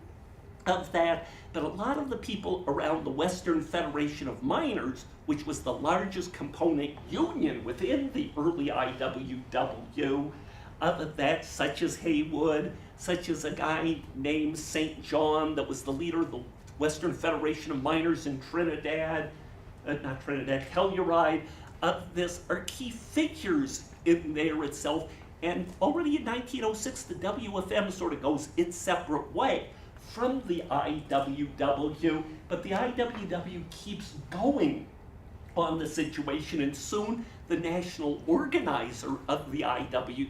[SPEAKER 2] of that. But a lot of the people around the Western Federation of Miners, which was the largest component union within the early IWW, of that, such as Haywood, such as a guy named St. John that was the leader of the Western Federation of Miners in Telluride, of this are key figures in there itself. And already in 1906, the WFM sort of goes its separate way from the IWW, but the IWW keeps going on the situation, and soon the national organizer of the IWW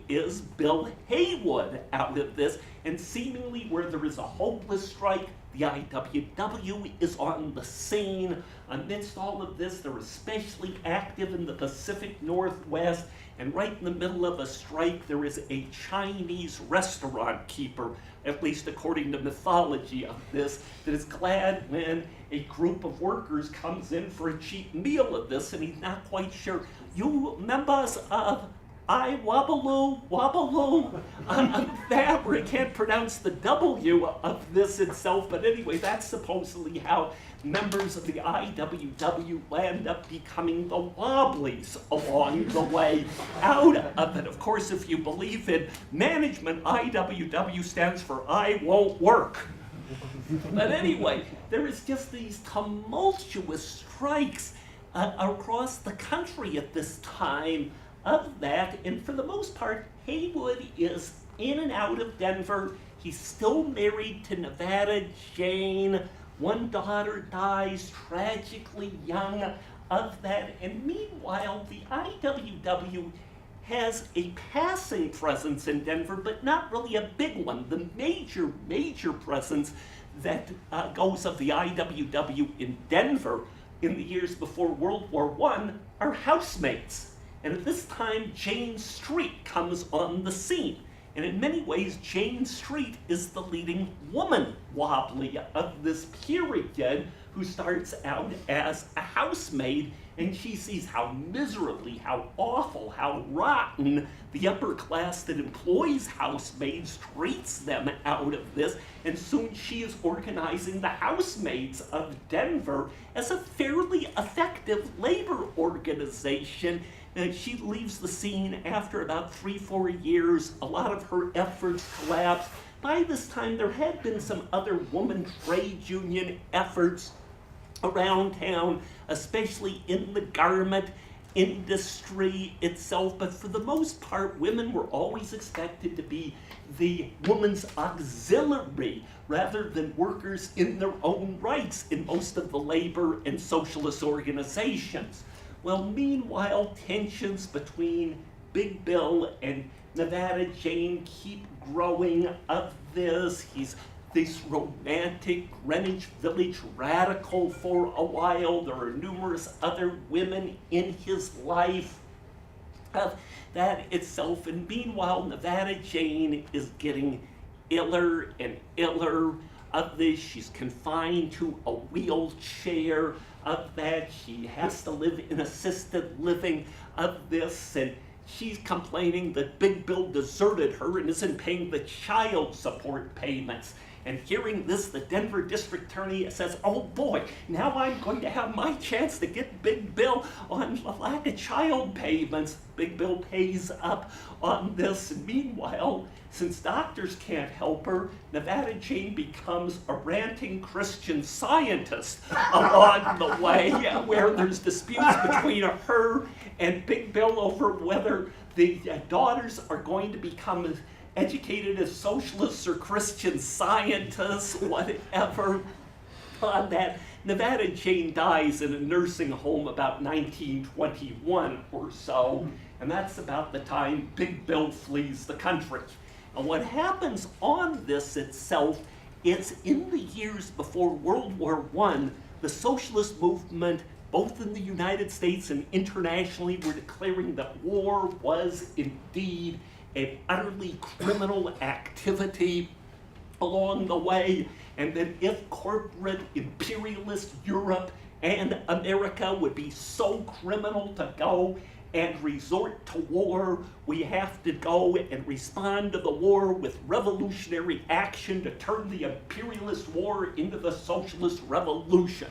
[SPEAKER 2] is Bill Haywood out of this, and seemingly where there is a hopeless strike, the IWW is on the scene. Amidst all of this, they're especially active in the Pacific Northwest, and right in the middle of a strike, there is a Chinese restaurant keeper, at least according to mythology of this, that is glad when a group of workers comes in for a cheap meal of this, and he's not quite sure. You members of I wobbaloo, that where I can't pronounce the W of this itself, but anyway, that's supposedly how members of the IWW land up becoming the Wobblies along the way out of it. Of course, if you believe in management, IWW stands for I won't work. But anyway, there is just these tumultuous strikes across the country at this time of that, and for the most part, Haywood is in and out of Denver. He's still married to Nevada Jane. One daughter dies tragically young of that, and meanwhile, the IWW has a passing presence in Denver, but not really a big one. The major presence that goes of the IWW in Denver in the years before World War I are housemates. And at this time, Jane Street comes on the scene. And in many ways, Jane Street is the leading woman wobbly of this period, who starts out as a housemaid, and she sees how miserably, how awful, how rotten the upper class that employs housemaids treats them out of this, and soon she is organizing the Housemaids of Denver as a fairly effective labor organization. And she leaves the scene after about 3-4 years. A lot of her efforts collapse. By this time, there had been some other woman trade union efforts around town, especially in the garment industry itself, but for the most part, women were always expected to be the woman's auxiliary rather than workers in their own rights in most of the labor and socialist organizations. Well, meanwhile, tensions between Big Bill and Nevada Jane keep growing of this. He's this romantic Greenwich Village radical for a while. There are numerous other women in his life of that itself. And meanwhile, Nevada Jane is getting iller and iller of this. She's confined to a wheelchair of that. She has to live in assisted living of this, and she's complaining that Big Bill deserted her and isn't paying the child support payments. And hearing this, the Denver district attorney says, oh boy, now I'm going to have my chance to get Big Bill on a lack of child payments. Big Bill pays up on this. And meanwhile, since doctors can't help her, Nevada Jane becomes a ranting Christian Scientist along the way, where there's disputes between her and Big Bill over whether the daughters are going to become educated as socialists or Christian Scientists, whatever. On that, Nevada Jane dies in a nursing home about 1921 or so, and that's about the time Big Bill flees the country. And what happens on this itself is in the years before World War I, the socialist movement, both in the United States and internationally, were declaring that war was indeed an utterly criminal activity along the way, and that if corporate imperialist Europe and America would be so criminal to go and resort to war, we have to go and respond to the war with revolutionary action to turn the imperialist war into the socialist revolution.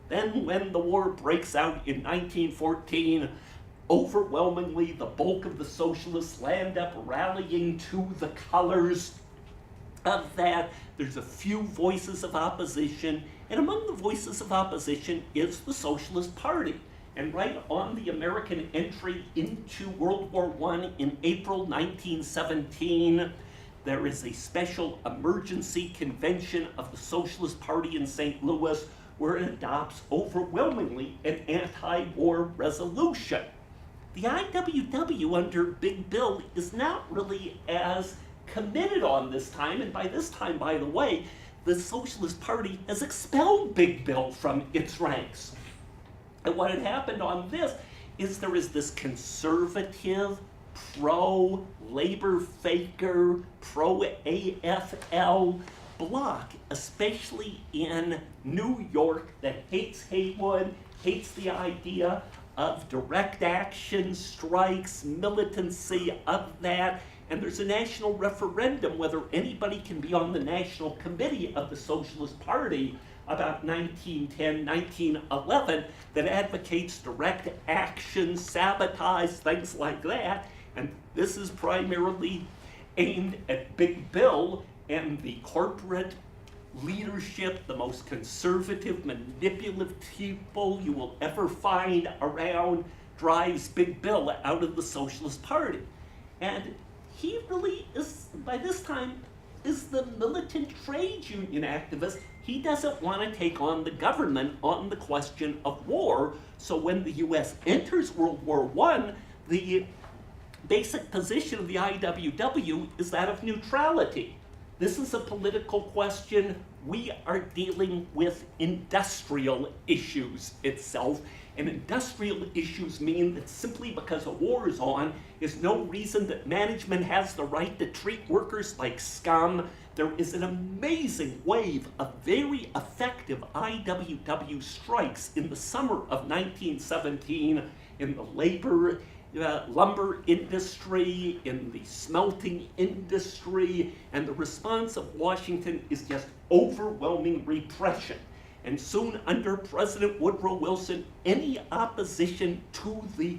[SPEAKER 2] Then when the war breaks out in 1914, overwhelmingly, the bulk of the socialists land up rallying to the colors of that. There's a few voices of opposition, and among the voices of opposition is the Socialist Party. And right on the American entry into World War I in April 1917, there is a special emergency convention of the Socialist Party in St. Louis where it adopts overwhelmingly an anti-war resolution. The IWW under Big Bill is not really as committed on this time, and by this time, by the way, the Socialist Party has expelled Big Bill from its ranks. And what had happened on this is there is this conservative, pro-labor faker, pro-AFL bloc, especially in New York, that hates Haywood, hates the idea of direct action, strikes, militancy of that, and there's a national referendum whether anybody can be on the national committee of the Socialist Party about 1910, 1911, that advocates direct action, sabotage, things like that. And this is primarily aimed at Big Bill and the corporate leadership, the most conservative, manipulative people you will ever find around, drives Big Bill out of the Socialist Party. And he really is, by this time, is the militant trade union activist. He doesn't want to take on the government on the question of war. So when the U.S. enters World War I, the basic position of the IWW is that of neutrality. This is a political question. We are dealing with industrial issues itself. And industrial issues mean that simply because a war is on is no reason that management has the right to treat workers like scum. There is an amazing wave of very effective IWW strikes in the summer of 1917 in the lumber industry, in the smelting industry, and the response of Washington is just overwhelming repression. And soon under President Woodrow Wilson, any opposition to the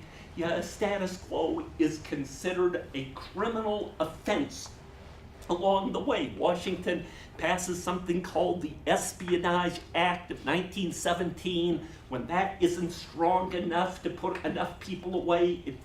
[SPEAKER 2] status quo is considered a criminal offense. Along the way, Washington passes something called the Espionage Act of 1917. When that isn't strong enough to put enough people away, it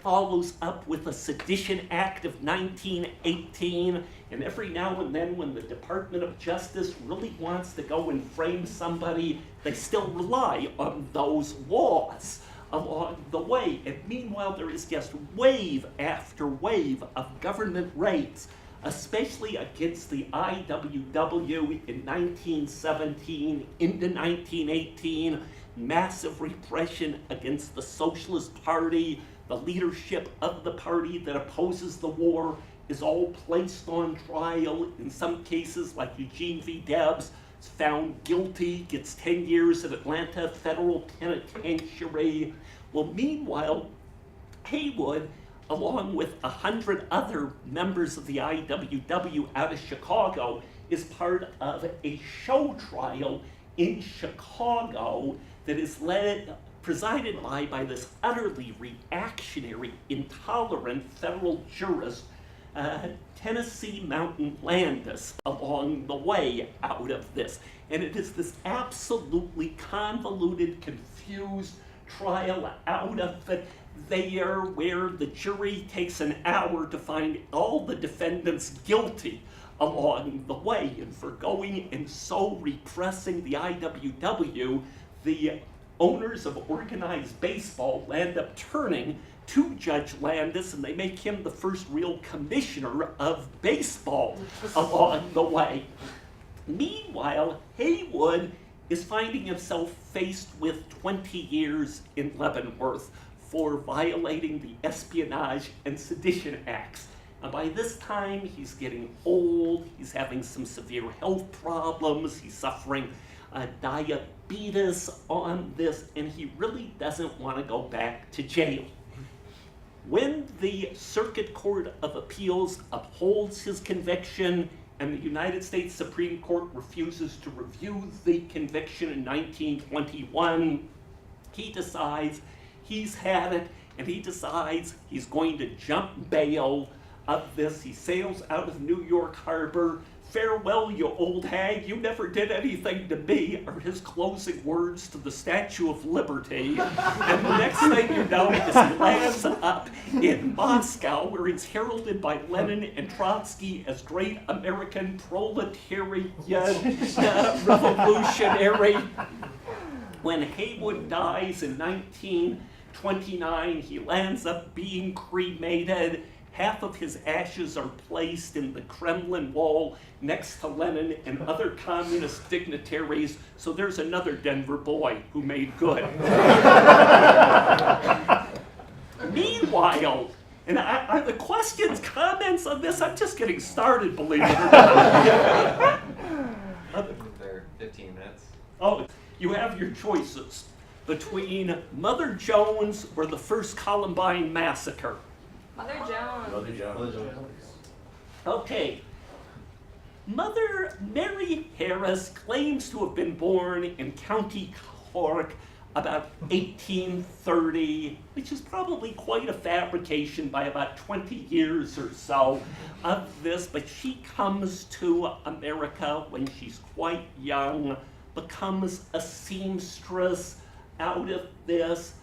[SPEAKER 2] follows up with a Sedition Act of 1918. And every now and then, when the Department of Justice really wants to go and frame somebody, they still rely on those laws along the way. And meanwhile, there is just wave after wave of government raids, especially against the IWW in 1917 into 1918, massive repression against the Socialist Party. The leadership of the party that opposes the war is all placed on trial. In some cases, like Eugene V. Debs, is found guilty, gets 10 years at Atlanta Federal Penitentiary. Well, meanwhile, Haywood, along with 100 other members of the IWW out of Chicago, is part of a show trial in Chicago that is presided by this utterly reactionary, intolerant federal jurist, Tennessee Mountain Landis, along the way out of this. And it is this absolutely convoluted, confused trial out of it there where the jury takes an hour to find all the defendants guilty along the way. And for going and so repressing the IWW, the owners of organized baseball end up turning to Judge Landis, and they make him the first real commissioner of baseball along the way. Meanwhile, Haywood is finding himself faced with 20 years in Leavenworth for violating the Espionage and Sedition Acts. And by this time, he's getting old, he's having some severe health problems, he's suffering diabetes on this, and he really doesn't want to go back to jail. When the Circuit Court of Appeals upholds his conviction and the United States Supreme Court refuses to review the conviction in 1921, he decides he's had it, and he decides he's going to jump bail of this. He sails out of New York Harbor. "Farewell, you old hag, you never did anything to me," are his closing words to the Statue of Liberty. And the next thing you know is he lands up in Moscow, where he's heralded by Lenin and Trotsky as great American proletarian revolutionary. When Haywood dies in 1929, he lands up being cremated. Half of his ashes are placed in the Kremlin wall next to Lenin and other communist dignitaries, so there's another Denver boy who made good. Meanwhile, and are the questions, comments on this? I'm just getting started, believe it or not.
[SPEAKER 1] They're 15 minutes.
[SPEAKER 2] Oh, you have your choices. between Mother Jones or the first Columbine Massacre?
[SPEAKER 3] Mother Jones.
[SPEAKER 4] Mother Jones.
[SPEAKER 2] Okay. Mother Mary Harris claims to have been born in County Cork about 1830, which is probably quite a fabrication by about 20 years or so of this, but she comes to America when she's quite young, becomes a seamstress out of this.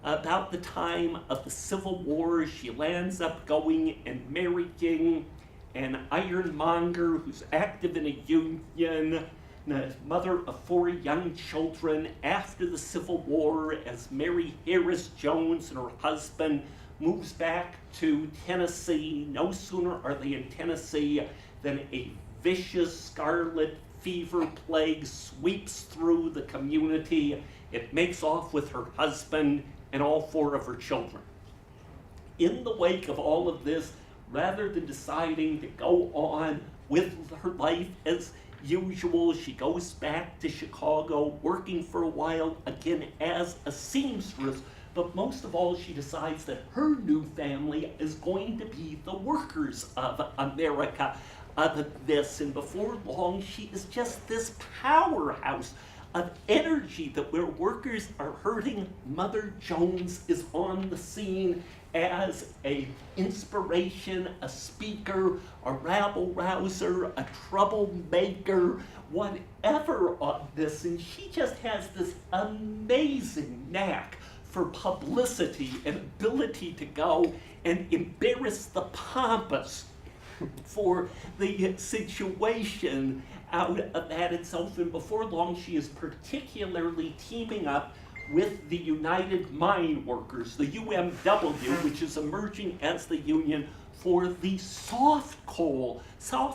[SPEAKER 2] About the time of the Civil War, she lands up going and marrying an ironmonger who's active in a union, the mother of 4 young children. After the Civil War, as Mary Harris Jones and her husband moves back to Tennessee, no sooner are they in Tennessee than a vicious scarlet fever plague sweeps through the community. It makes off with her husband and all 4 of her children. In the wake of all of this, rather than deciding to go on with her life as usual, she goes back to Chicago, working for a while, again as a seamstress, but most of all, she decides that her new family is going to be the workers of America. This, and before long, she is just this powerhouse of energy that where workers are hurting, Mother Jones is on the scene as a inspiration, a speaker, a rabble-rouser, a troublemaker, whatever of this, and she just has this amazing knack for publicity and ability to go and embarrass the pompous for the situation out of that itself. And before long, she is particularly teaming up with the United Mine Workers, the UMW, which is emerging as the union for the soft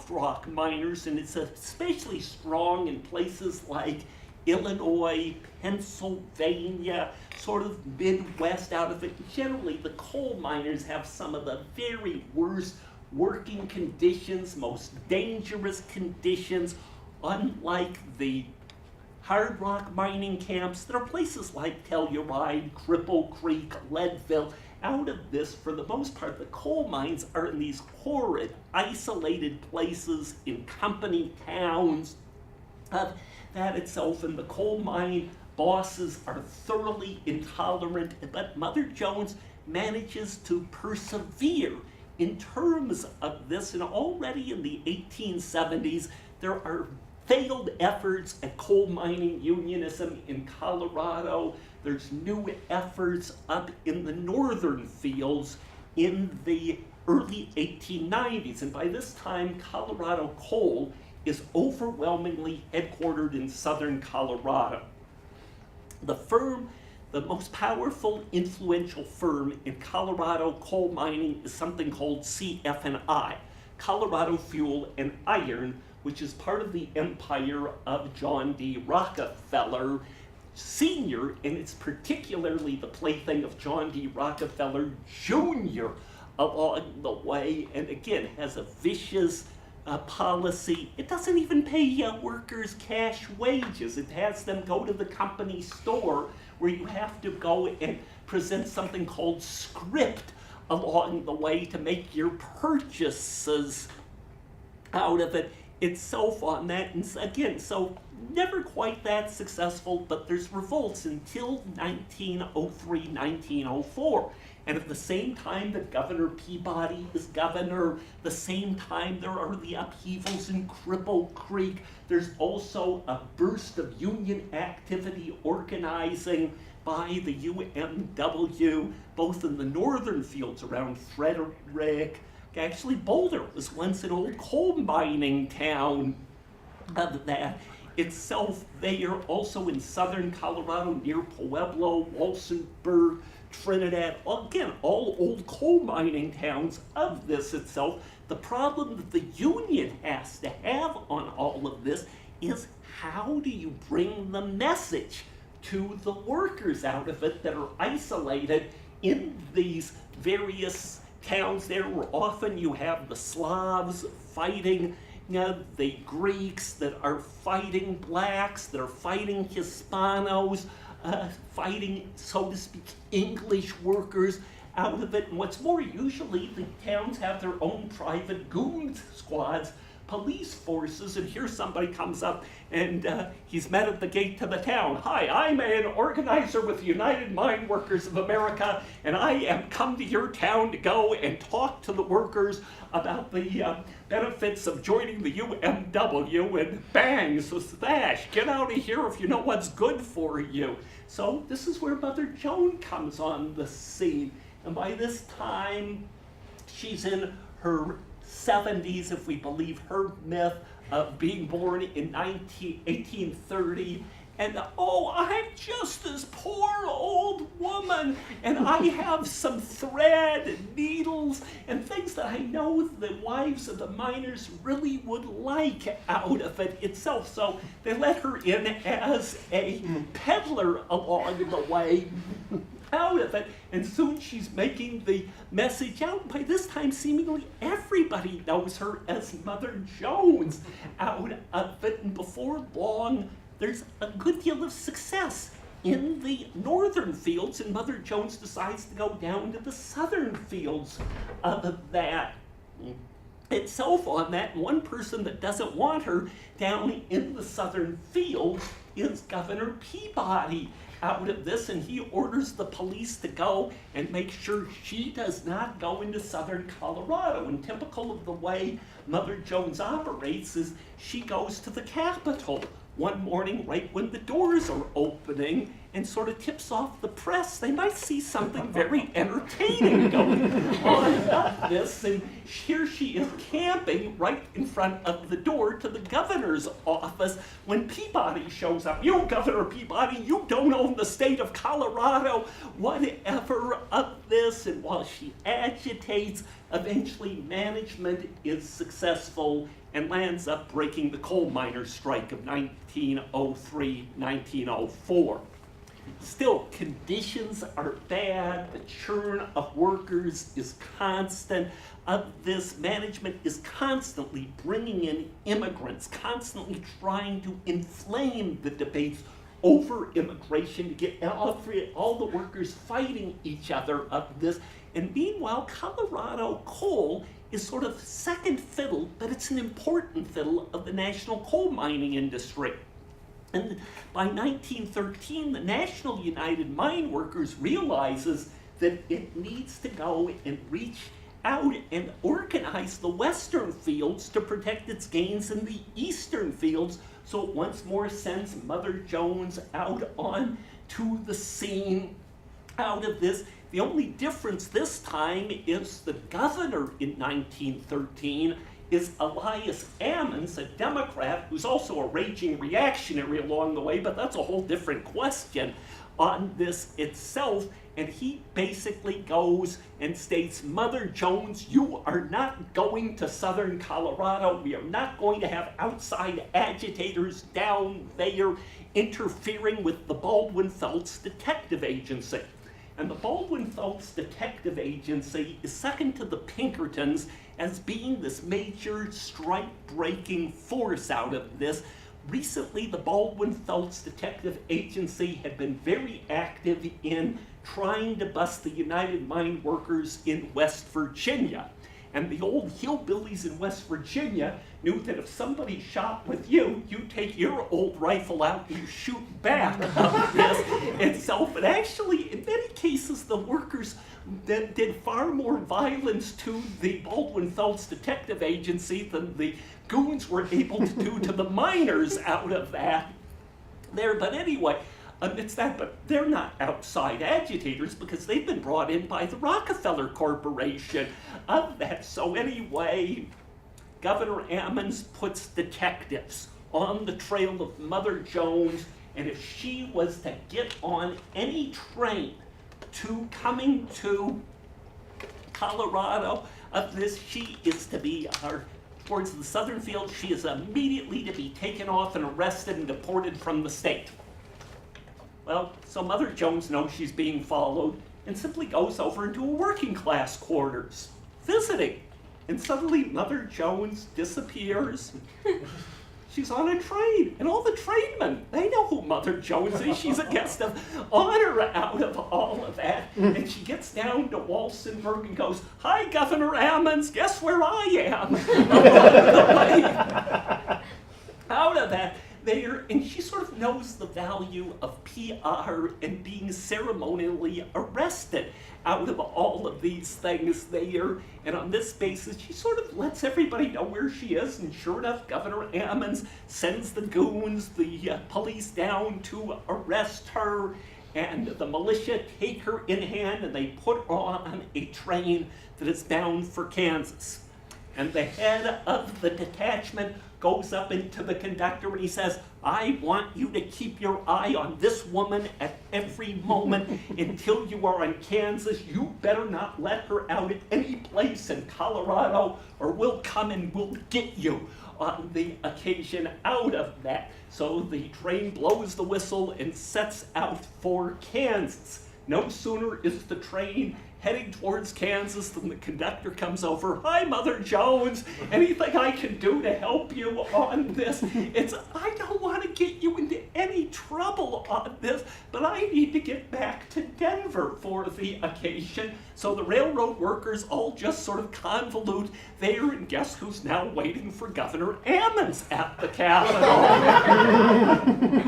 [SPEAKER 2] rock miners, and it's especially strong in places like Illinois, Pennsylvania, sort of Midwest out of it. Generally, the coal miners have some of the very worst working conditions, most dangerous conditions, unlike the hard rock mining camps. There are places like Telluride, Cripple Creek, Leadville. Out of this, for the most part, the coal mines are in these horrid, isolated places in company towns of that itself, and the coal mine bosses are thoroughly intolerant, but Mother Jones manages to persevere in terms of this, and already in the 1870s, there are failed efforts at coal mining unionism in Colorado. There's new efforts up in the northern fields in the early 1890s, and by this time, Colorado Coal is overwhelmingly headquartered in southern Colorado. The firm, the most powerful, influential firm in Colorado coal mining is something called CF&I, Colorado Fuel and Iron, which is part of the empire of John D. Rockefeller Sr., and it's particularly the plaything of John D. Rockefeller Jr. along the way, and again, has a vicious policy. It doesn't even pay workers cash wages. It has them go to the company store where you have to go and present something called script along the way to make your purchases out of it itself on that. And again, so never quite that successful, but there's revolts until 1903, 1904. And at the same time that Governor Peabody is governor, the same time there are the upheavals in Cripple Creek, there's also a burst of union activity organizing by the UMW, both in the northern fields around Frederick. Actually, Boulder was once an old coal mining town of that itself. They are also in southern Colorado near Pueblo, Walsenburg, Trinidad, again, all old coal mining towns of this itself. The problem that the union has to have on all of this is how do you bring the message to the workers out of it that are isolated in these various towns there, where often you have the Slavs fighting the Greeks, that are fighting blacks, that are fighting Hispanos fighting, so to speak, English workers out of it. And what's more, usually the towns have their own private goon squads, police forces, and here somebody comes up and he's met at the gate to the town. Hi, I'm an organizer with the United Mine Workers of America, and I am come to your town to go and talk to the workers about the benefits of joining the UMW, and bang, so smash, get out of here if you know what's good for you. So this is where Mother Joan comes on the scene. And by this time, she's in her 70s, if we believe her myth of being born in 1830. And oh, I'm just this poor old woman, and I have some thread and needles and things that I know the wives of the miners really would like out of it itself. So they let her in as a peddler along the way out of it, and soon she's making the message out. By this time, seemingly everybody knows her as Mother Jones out of it, and before long, there's a good deal of success in the northern fields, and Mother Jones decides to go down to the southern fields of that itself on that. One person that doesn't want her down in the southern fields is Governor Peabody out of this, and he orders the police to go and make sure she does not go into southern Colorado. And typical of the way Mother Jones operates is she goes to the Capitol one morning right when the doors are opening and sort of tips off the press. They might see something very entertaining going on this, and here she is camping right in front of the door to the governor's office when Peabody shows up. You, Governor Peabody, you don't own the state of Colorado, whatever of this. And while she agitates, eventually management is successful and lands up breaking the coal miners' strike of 1903-1904. Still, conditions are bad, the churn of workers is constant. Of this, management is constantly bringing in immigrants, constantly trying to inflame the debates over immigration to get all the workers fighting each other of this. And meanwhile, Colorado coal is sort of second fiddle, but it's an important fiddle of the national coal mining industry. And by 1913, the National United Mine Workers realizes that it needs to go and reach out and organize the western fields to protect its gains in the eastern fields. So it once more sends Mother Jones out on to the scene out of this. The only difference this time is the governor in 1913 is Elias Ammons, a Democrat who's also a raging reactionary along the way, but that's a whole different question on this itself. And he basically goes and states, Mother Jones, you are not going to southern Colorado. We are not going to have outside agitators down there interfering with the Baldwin-Felts Detective Agency. And the Baldwin-Felts Detective Agency is second to the Pinkertons as being this major strike-breaking force out of this. Recently, the Baldwin-Felts Detective Agency had been very active in trying to bust the United Mine Workers in West Virginia. And the old hillbillies in West Virginia knew that if somebody shot with you, you take your old rifle out and you shoot back of this itself. And actually, in many cases, the workers that did far more violence to the Baldwin-Felts Detective Agency than the goons were able to do to the miners out of that there. But anyway, it's that, but they're not outside agitators because they've been brought in by the Rockefeller Corporation of that. So anyway, Governor Ammons puts detectives on the trail of Mother Jones, and if she was to get on any train to coming to Colorado of this, she is to be towards the southern field. She is immediately to be taken off and arrested and deported from the state. Well, so Mother Jones knows she's being followed and simply goes over into a working class quarters, visiting. And suddenly Mother Jones disappears. she's on a train, and all the trainmen, they know who Mother Jones is. She's a guest of honor out of all of that. And she gets down to Walsenburg and goes, "Hi, Governor Ammons, guess where I am?" Out of that, there, and she sort of knows the value of PR and being ceremonially arrested out of all of these things there. And on this basis, she sort of lets everybody know where she is. And sure enough, Governor Ammons sends the goons, the police down to arrest her. And the militia take her in hand and they put her on a train that is bound for Kansas. And the head of the detachment goes up into the conductor and he says, "I want you to keep your eye on this woman at every moment until you are in Kansas. You better not let her out at any place in Colorado or we'll come and we'll get you on the occasion out of that." So the train blows the whistle and sets out for Kansas. No sooner is the train heading towards Kansas than the conductor comes over. "Hi, Mother Jones. Anything I can do to help you on this?" "I don't want to get you into any trouble on this, but I need to get back to Denver for the occasion." So the railroad workers all just sort of convolute there, and guess who's now waiting for Governor Ammons at the Capitol?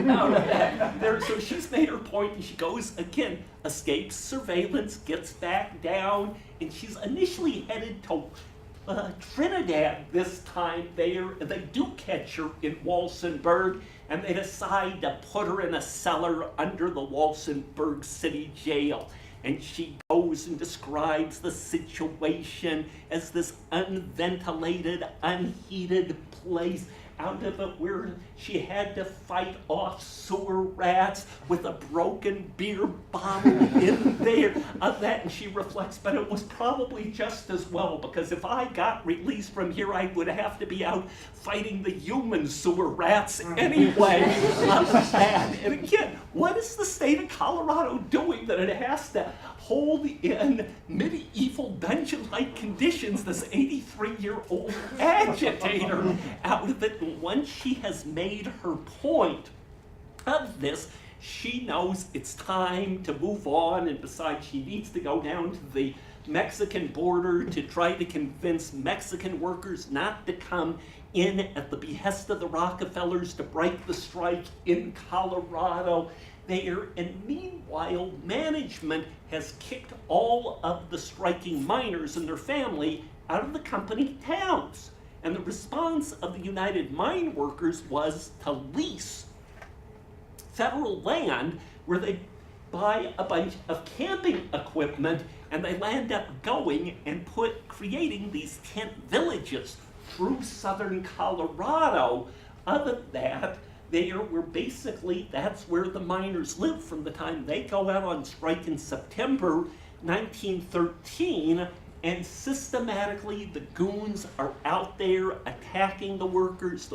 [SPEAKER 2] Out of that, there, so she's made her point, and she goes again, escapes surveillance, gets back down, and she's initially headed to Trinidad this time there, and they do catch her in Walsenburg, and they decide to put her in a cellar under the Walsenburg City Jail. And she goes and describes the situation as this unventilated, unheated place out of it where she had to fight off sewer rats with a broken beer bottle in there of that. And she reflects, but it was probably just as well, because if I got released from here, I would have to be out fighting the human sewer rats anyway. And again, what is the state of Colorado doing that it has to hold in medieval dungeon-like conditions this 83-year-old agitator out of it? And once she has made her point of this, she knows it's time to move on, and besides, she needs to go down to the Mexican border to try to convince Mexican workers not to come in at the behest of the Rockefellers to break the strike in Colorado there. And meanwhile, management has kicked all of the striking miners and their family out of the company towns. And the response of the United Mine Workers was to lease federal land where they buy a bunch of camping equipment, and they land up going and creating these tent villages through southern Colorado. Other than that, that's where the miners live from the time they go out on strike in September 1913, and systematically the goons are out there attacking the workers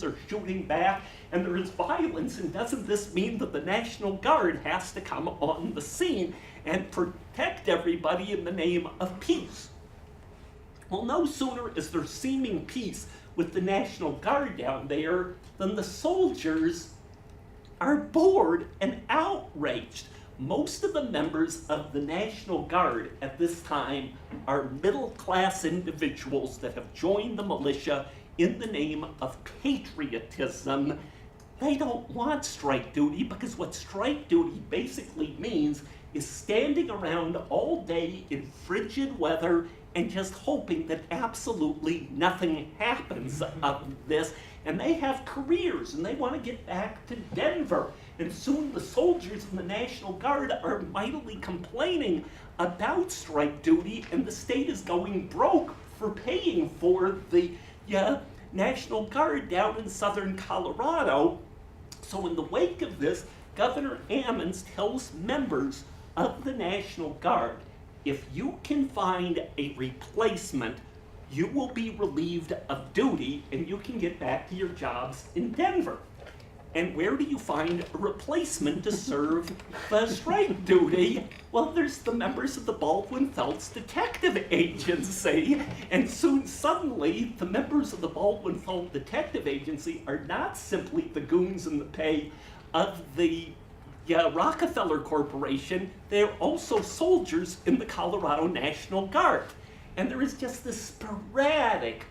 [SPEAKER 2] are shooting back, and there is violence. And doesn't this mean that the National Guard has to come on the scene and protect everybody in the name of peace? Well, no sooner is there seeming peace with the National Guard down there than the soldiers are bored and outraged. Most of the members of the National Guard at this time are middle-class individuals that have joined the militia in the name of patriotism. They don't want strike duty, because what strike duty basically means is standing around all day in frigid weather and just hoping that absolutely nothing happens of this. And they have careers, and they want to get back to Denver. And soon the soldiers in the National Guard are mightily complaining about strike duty, and the state is going broke for paying for the National Guard down in southern Colorado. So in the wake of this, Governor Ammons tells members of the National Guard, if you can find a replacement, you will be relieved of duty and you can get back to your jobs in Denver. And where do you find a replacement to serve the strike duty? Well, there's the members of the Baldwin Felts Detective Agency. And soon, suddenly, the members of the Baldwin Felts Detective Agency are not simply the goons in the pay of the Rockefeller Corporation, they're also soldiers in the Colorado National Guard. And there is just this sporadic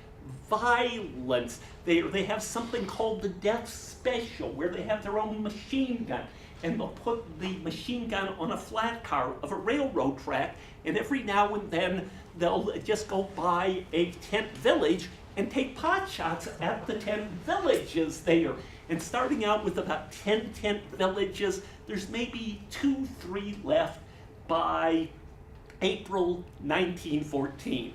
[SPEAKER 2] violence. They have something called the Death Special, where they have their own machine gun. And they'll put the machine gun on a flat car of a railroad track, and every now and then they'll just go by a tent village and take pot shots at the tent villages there. And starting out with about 10 tent villages, there's maybe 2-3 left by April 1914.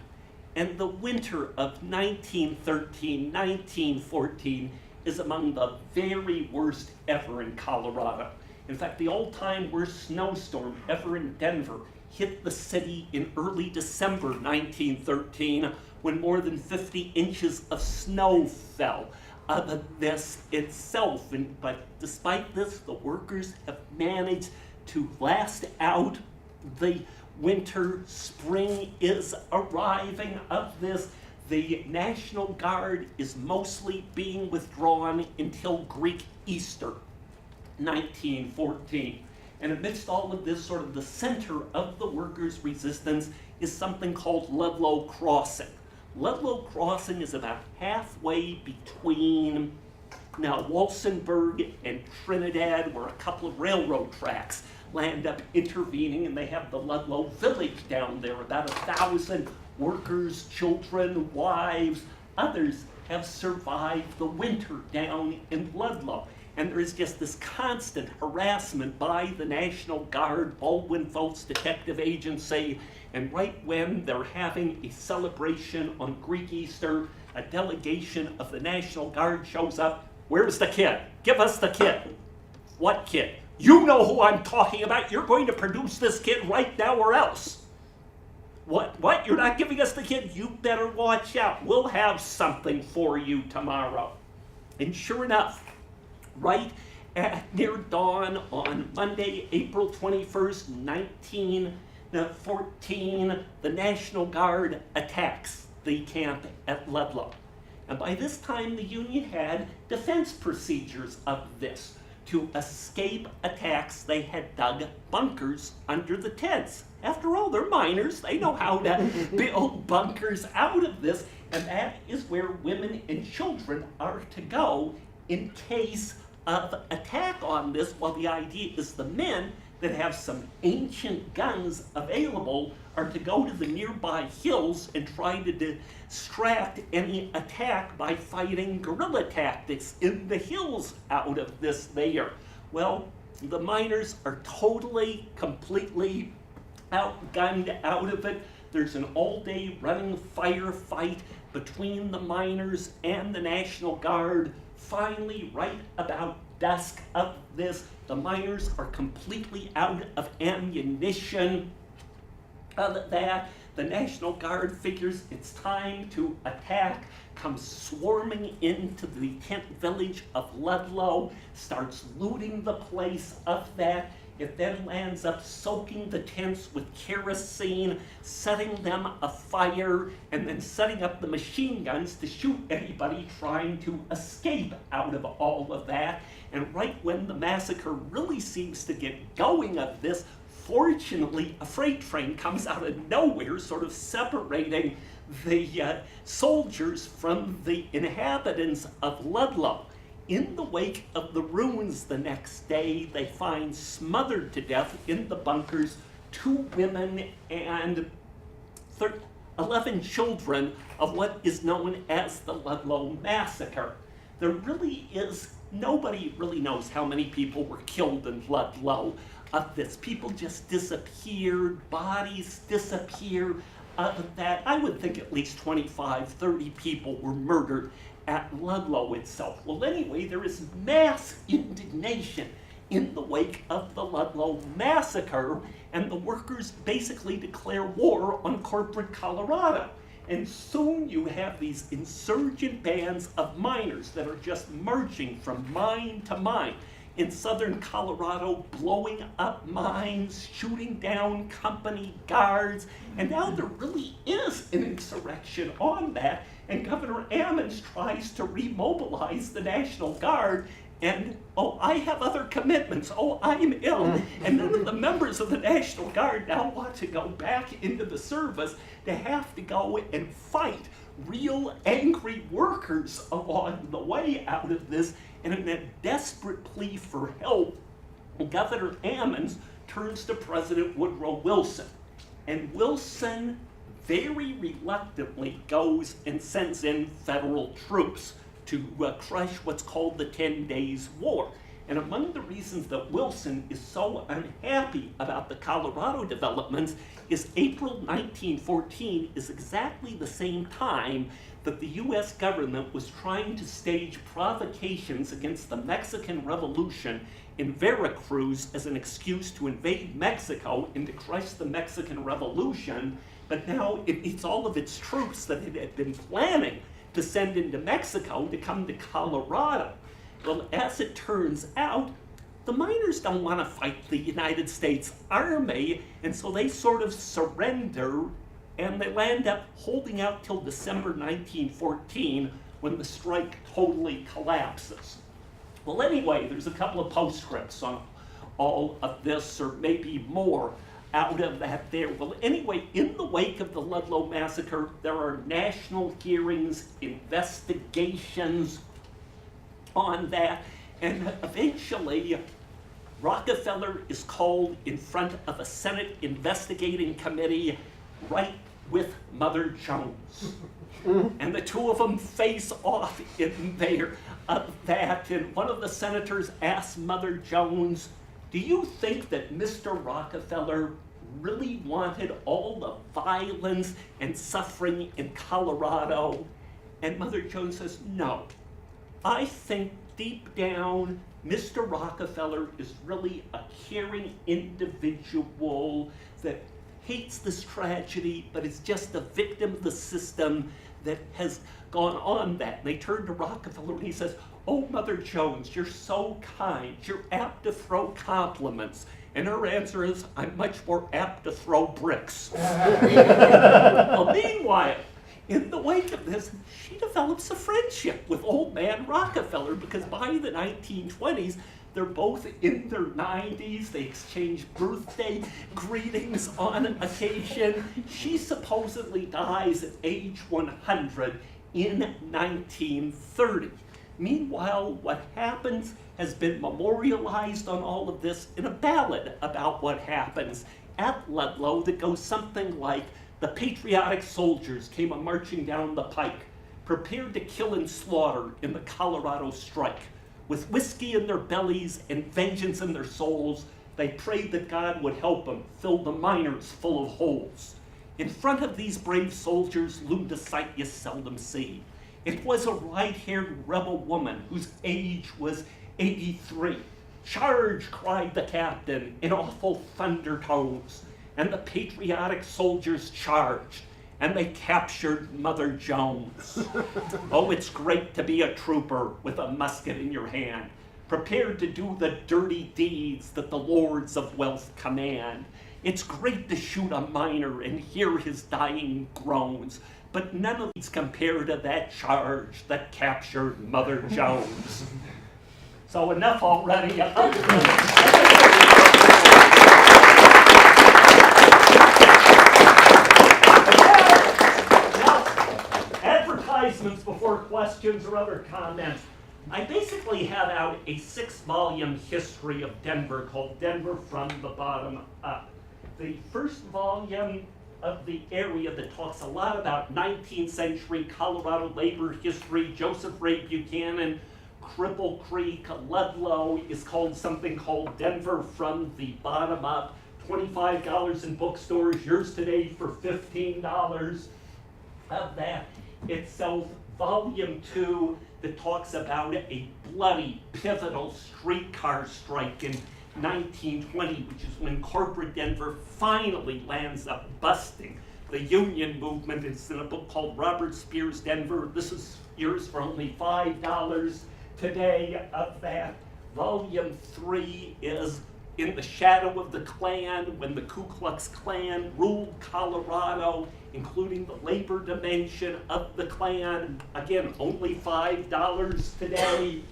[SPEAKER 2] And the winter of 1913-1914 is among the very worst ever in Colorado. In fact, the all-time worst snowstorm ever in Denver hit the city in early December 1913, when more than 50 inches of snow fell. This itself, but despite this, the workers have managed to last out the winter. Spring is arriving of this. The National Guard is mostly being withdrawn until Greek Easter, 1914. And amidst all of this, sort of the center of the workers' resistance is something called Ludlow Crossing. Ludlow Crossing is about halfway between now Walsenburg and Trinidad, where a couple of railroad tracks land up intervening, and they have the Ludlow village down there. About 1,000 workers, children, wives, others have survived the winter down in Ludlow. And there is just this constant harassment by the National Guard, Baldwin Felts Detective Agency, and right when they're having a celebration on Greek Easter, a delegation of the National Guard shows up. Where's the kid? Give us the kid. What kid? You know who I'm talking about. You're going to produce this kid right now or else. What? You're not giving us the kid? You better watch out. We'll have something for you tomorrow. And sure enough, right at near dawn on Monday, April 21st, 1914, the National Guard attacks the camp at Ludlow. And by this time, the Union had defense procedures of this. To escape attacks, they had dug bunkers under the tents. After all, they're miners. They know how to build bunkers out of this. And that is where women and children are to go in case of attack on this, while the idea is the men that have some ancient guns available are to go to the nearby hills and try to distract any attack by fighting guerrilla tactics in the hills out of this there. Well, the miners are totally, completely outgunned out of it. There's an all-day running firefight between the miners and the National Guard. Finally, right about dusk of this, the miners are completely out of ammunition. The National Guard figures it's time to attack, comes swarming into the tent village of Ludlow, starts looting the place of that. It then lands up soaking the tents with kerosene, setting them afire, and then setting up the machine guns to shoot anybody trying to escape out of all of that. And right when the massacre really seems to get going of this, fortunately, a freight train comes out of nowhere, sort of separating the soldiers from the inhabitants of Ludlow. In the wake of the ruins the next day, they find smothered to death in the bunkers 2 women and 11 children of what is known as the Ludlow Massacre. There really is, nobody really knows how many people were killed in Ludlow of this. People just disappeared, bodies disappear. That I would think at least 25, 30 people were murdered at Ludlow itself. Well, anyway, there is mass indignation in the wake of the Ludlow Massacre, and the workers basically declare war on corporate Colorado. And soon you have these insurgent bands of miners that are just marching from mine to mine in southern Colorado, blowing up mines, shooting down company guards, and now there really is an insurrection on that, and Governor Ammons tries to remobilize the National Guard, and, oh, I have other commitments, oh, I'm ill, and none of the members of the National Guard now want to go back into the service to have to go and fight real angry workers along the way out of this. And in a desperate plea for help, Governor Ammons turns to President Woodrow Wilson. And Wilson very reluctantly goes and sends in federal troops to crush what's called the 10 Days War. And among the reasons that Wilson is so unhappy about the Colorado developments is April 1914 is exactly the same time that the U.S. government was trying to stage provocations against the Mexican Revolution in Veracruz as an excuse to invade Mexico and to crush the Mexican Revolution, but now it needs all of its troops that it had been planning to send into Mexico to come to Colorado. Well, as it turns out, the miners don't want to fight the United States Army, and so they sort of surrender, and they land up holding out till December 1914 when the strike totally collapses. Well, anyway, there's a couple of postscripts on all of this, or maybe more out of that there. Well, anyway, in the wake of the Ludlow Massacre, there are national hearings, investigations on that, and eventually Rockefeller is called in front of a Senate investigating committee right with Mother Jones. And the two of them face off in there of that, and one of the senators asks Mother Jones, do you think that Mr. Rockefeller really wanted all the violence and suffering in Colorado? And Mother Jones says, no. I think deep down, Mr. Rockefeller is really a caring individual that hates this tragedy, but is just a victim of the system that has gone on that. And they turn to Rockefeller and he says, oh, Mother Jones, you're so kind. You're apt to throw compliments. And her answer is, I'm much more apt to throw bricks. Well, meanwhile, in the wake of this, she develops a friendship with old man Rockefeller, because by the 1920s, they're both in their 90s. They exchange birthday greetings on occasion. She supposedly dies at age 100 in 1930. Meanwhile, what happens has been memorialized on all of this in a ballad about what happens at Ludlow that goes something like, the patriotic soldiers came a-marching down the pike, prepared to kill and slaughter in the Colorado strike. With whiskey in their bellies and vengeance in their souls, they prayed that God would help them fill the miners full of holes. In front of these brave soldiers loomed a sight you seldom see. It was a white-haired rebel woman whose age was 83. Charge, cried the captain in awful thunder tones, and the patriotic soldiers charged, and they captured Mother Jones. Oh, it's great to be a trooper with a musket in your hand, prepared to do the dirty deeds that the lords of wealth command. It's great to shoot a miner and hear his dying groans, but none of these compare to that charge that captured Mother Jones. So enough already. Advertisements before questions or other comments. I basically have out a 6-volume history of Denver called Denver from the Bottom Up. The first volume of the area that talks a lot about 19th century Colorado labor history, Joseph Ray Buchanan, Cripple Creek, Ludlow, is called something called Denver from the Bottom Up. $25 in bookstores, yours today for $15 of that. Itself, volume 2, that talks about a bloody, pivotal streetcar strike in 1920, which is when corporate Denver finally lands up busting the union movement. It's in a book called Robert Spears, Denver. This is yours for only $5 today. Of that, volume 3 is In the Shadow of the Klan, when the Ku Klux Klan ruled Colorado, including the labor dimension of the Klan. Again, only $5 today.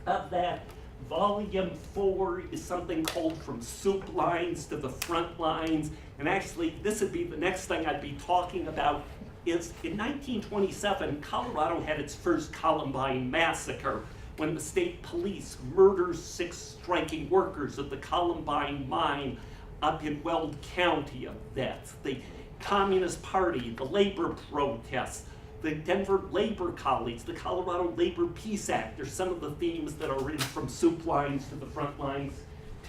[SPEAKER 2] Of that, volume 4 is something called From Soup Lines to the Front Lines. And actually, this would be the next thing I'd be talking about. Is in 1927, Colorado had its first Columbine Massacre, when the state police murders 6 striking workers of the Columbine mine up in Weld County. Of that, the Communist Party, the labor protests, the Denver Labor College, the Colorado Labor Peace Act are some of the themes that are in From Soup Lines to the Front Lines.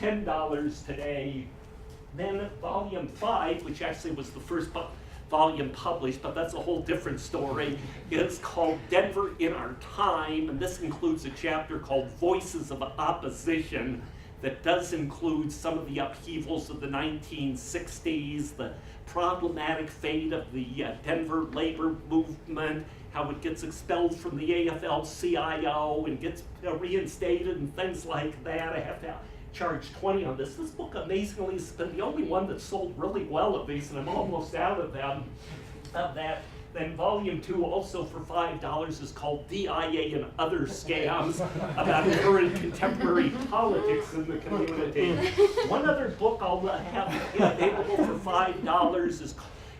[SPEAKER 2] $10 today. Then volume 5, which actually was the first volume published, but that's a whole different story, is called Denver in Our Time, and this includes a chapter called Voices of Opposition that does include some of the upheavals of the 1960s, the problematic fate of the Denver labor movement, how it gets expelled from the AFL-CIO and gets reinstated and things like that. I have to charge 20 on this. This book amazingly has been the only one that sold really well of these, and I'm almost out of them. Of that, then volume 2, also for $5, is called DIA and Other Scams, about current contemporary politics in the community. One other book I'll have available for $5 is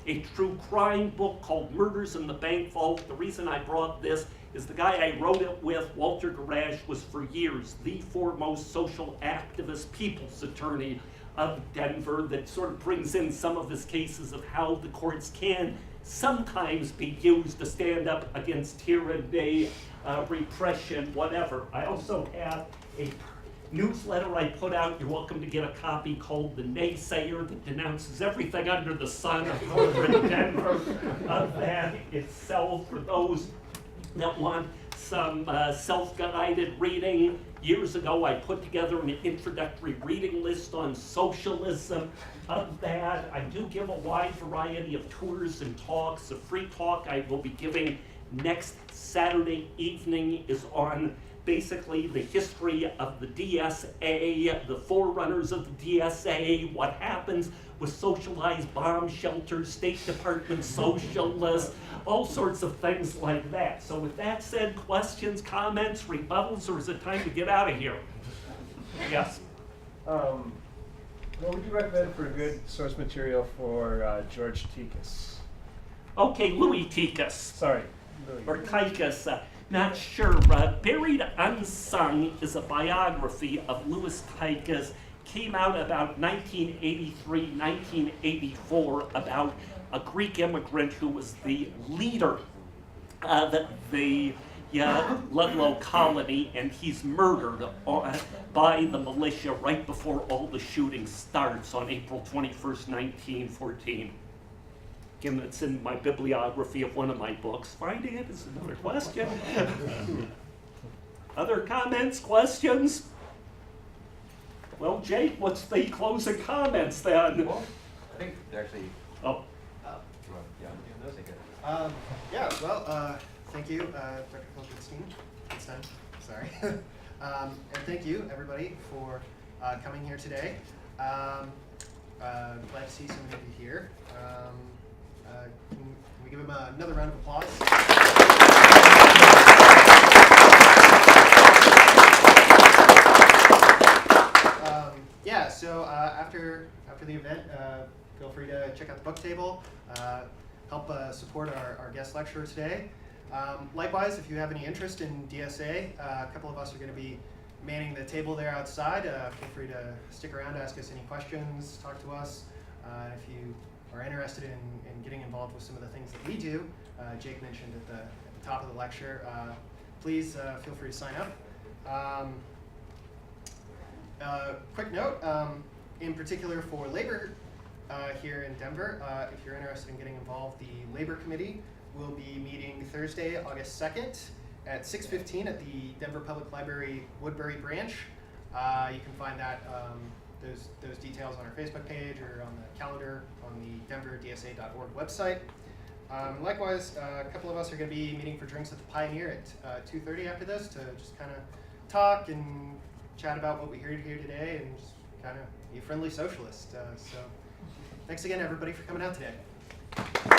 [SPEAKER 2] a true crime book called Murders in the Bank Vault. The reason I brought this is the guy I wrote it with, Walter Garage, was for years the foremost social activist people's attorney of Denver, that sort of brings in some of his cases of how the courts can sometimes be used to stand up against tyranny, repression, whatever. I also have a newsletter I put out, you're welcome to get a copy, called The Naysayer, that denounces everything under the sun over in Denver. Of that itself, for those that want some self-guided reading. Years ago, I put together an introductory reading list on socialism. Of that, I do give a wide variety of tours and talks. A free talk I will be giving next Saturday evening is on basically the history of the DSA, the forerunners of the DSA, what happens with socialized bomb shelters, State Department socialists, all sorts of things like that. So with that said, questions, comments, rebuttals, or is it time to get out of here? Yes?
[SPEAKER 3] What would you recommend for good source material for George Tikas?
[SPEAKER 2] Okay, Louis Tikas.
[SPEAKER 3] Sorry, Louis.
[SPEAKER 2] Or Tikas, not sure. Buried Unsung is a biography of Louis Tikas. Came out about 1983, 1984, about a Greek immigrant who was the leader of the Ludlow colony, and he's murdered by the militia right before all the shooting starts on April 21st, 1914. Again, that's in my bibliography of one of my books. Finding it is another question. Other comments, questions? Well, Jake, what's the closing comments then?
[SPEAKER 1] Well, I think they're actually.
[SPEAKER 2] Oh.
[SPEAKER 4] Yeah, well, thank you, Dr. Goodstein. Sorry. And thank you, everybody, for coming here today. Glad to see so many of you here. Can we give him another round of applause? Yeah, so after the event, feel free to check out the book table, help support our guest lecturer today. Likewise, if you have any interest in DSA, a couple of us are going to be manning the table there outside. Feel free to stick around, ask us any questions, talk to us. If you are interested in getting involved with some of the things that we do, Jake mentioned at the top of the lecture, please feel free to sign up. Quick note, in particular for labor here in Denver, if you're interested in getting involved, the Labor Committee will be meeting Thursday, August 2nd at 6:15 at the Denver Public Library Woodbury branch. You can find that those details on our Facebook page or on the calendar on the denverdsa.org website. Likewise, a couple of us are going to be meeting for drinks at the Pioneer at 2:30 after this to just kind of talk and chat about what we heard here today and just kind of be a friendly socialist. So thanks again, everybody, for coming out today.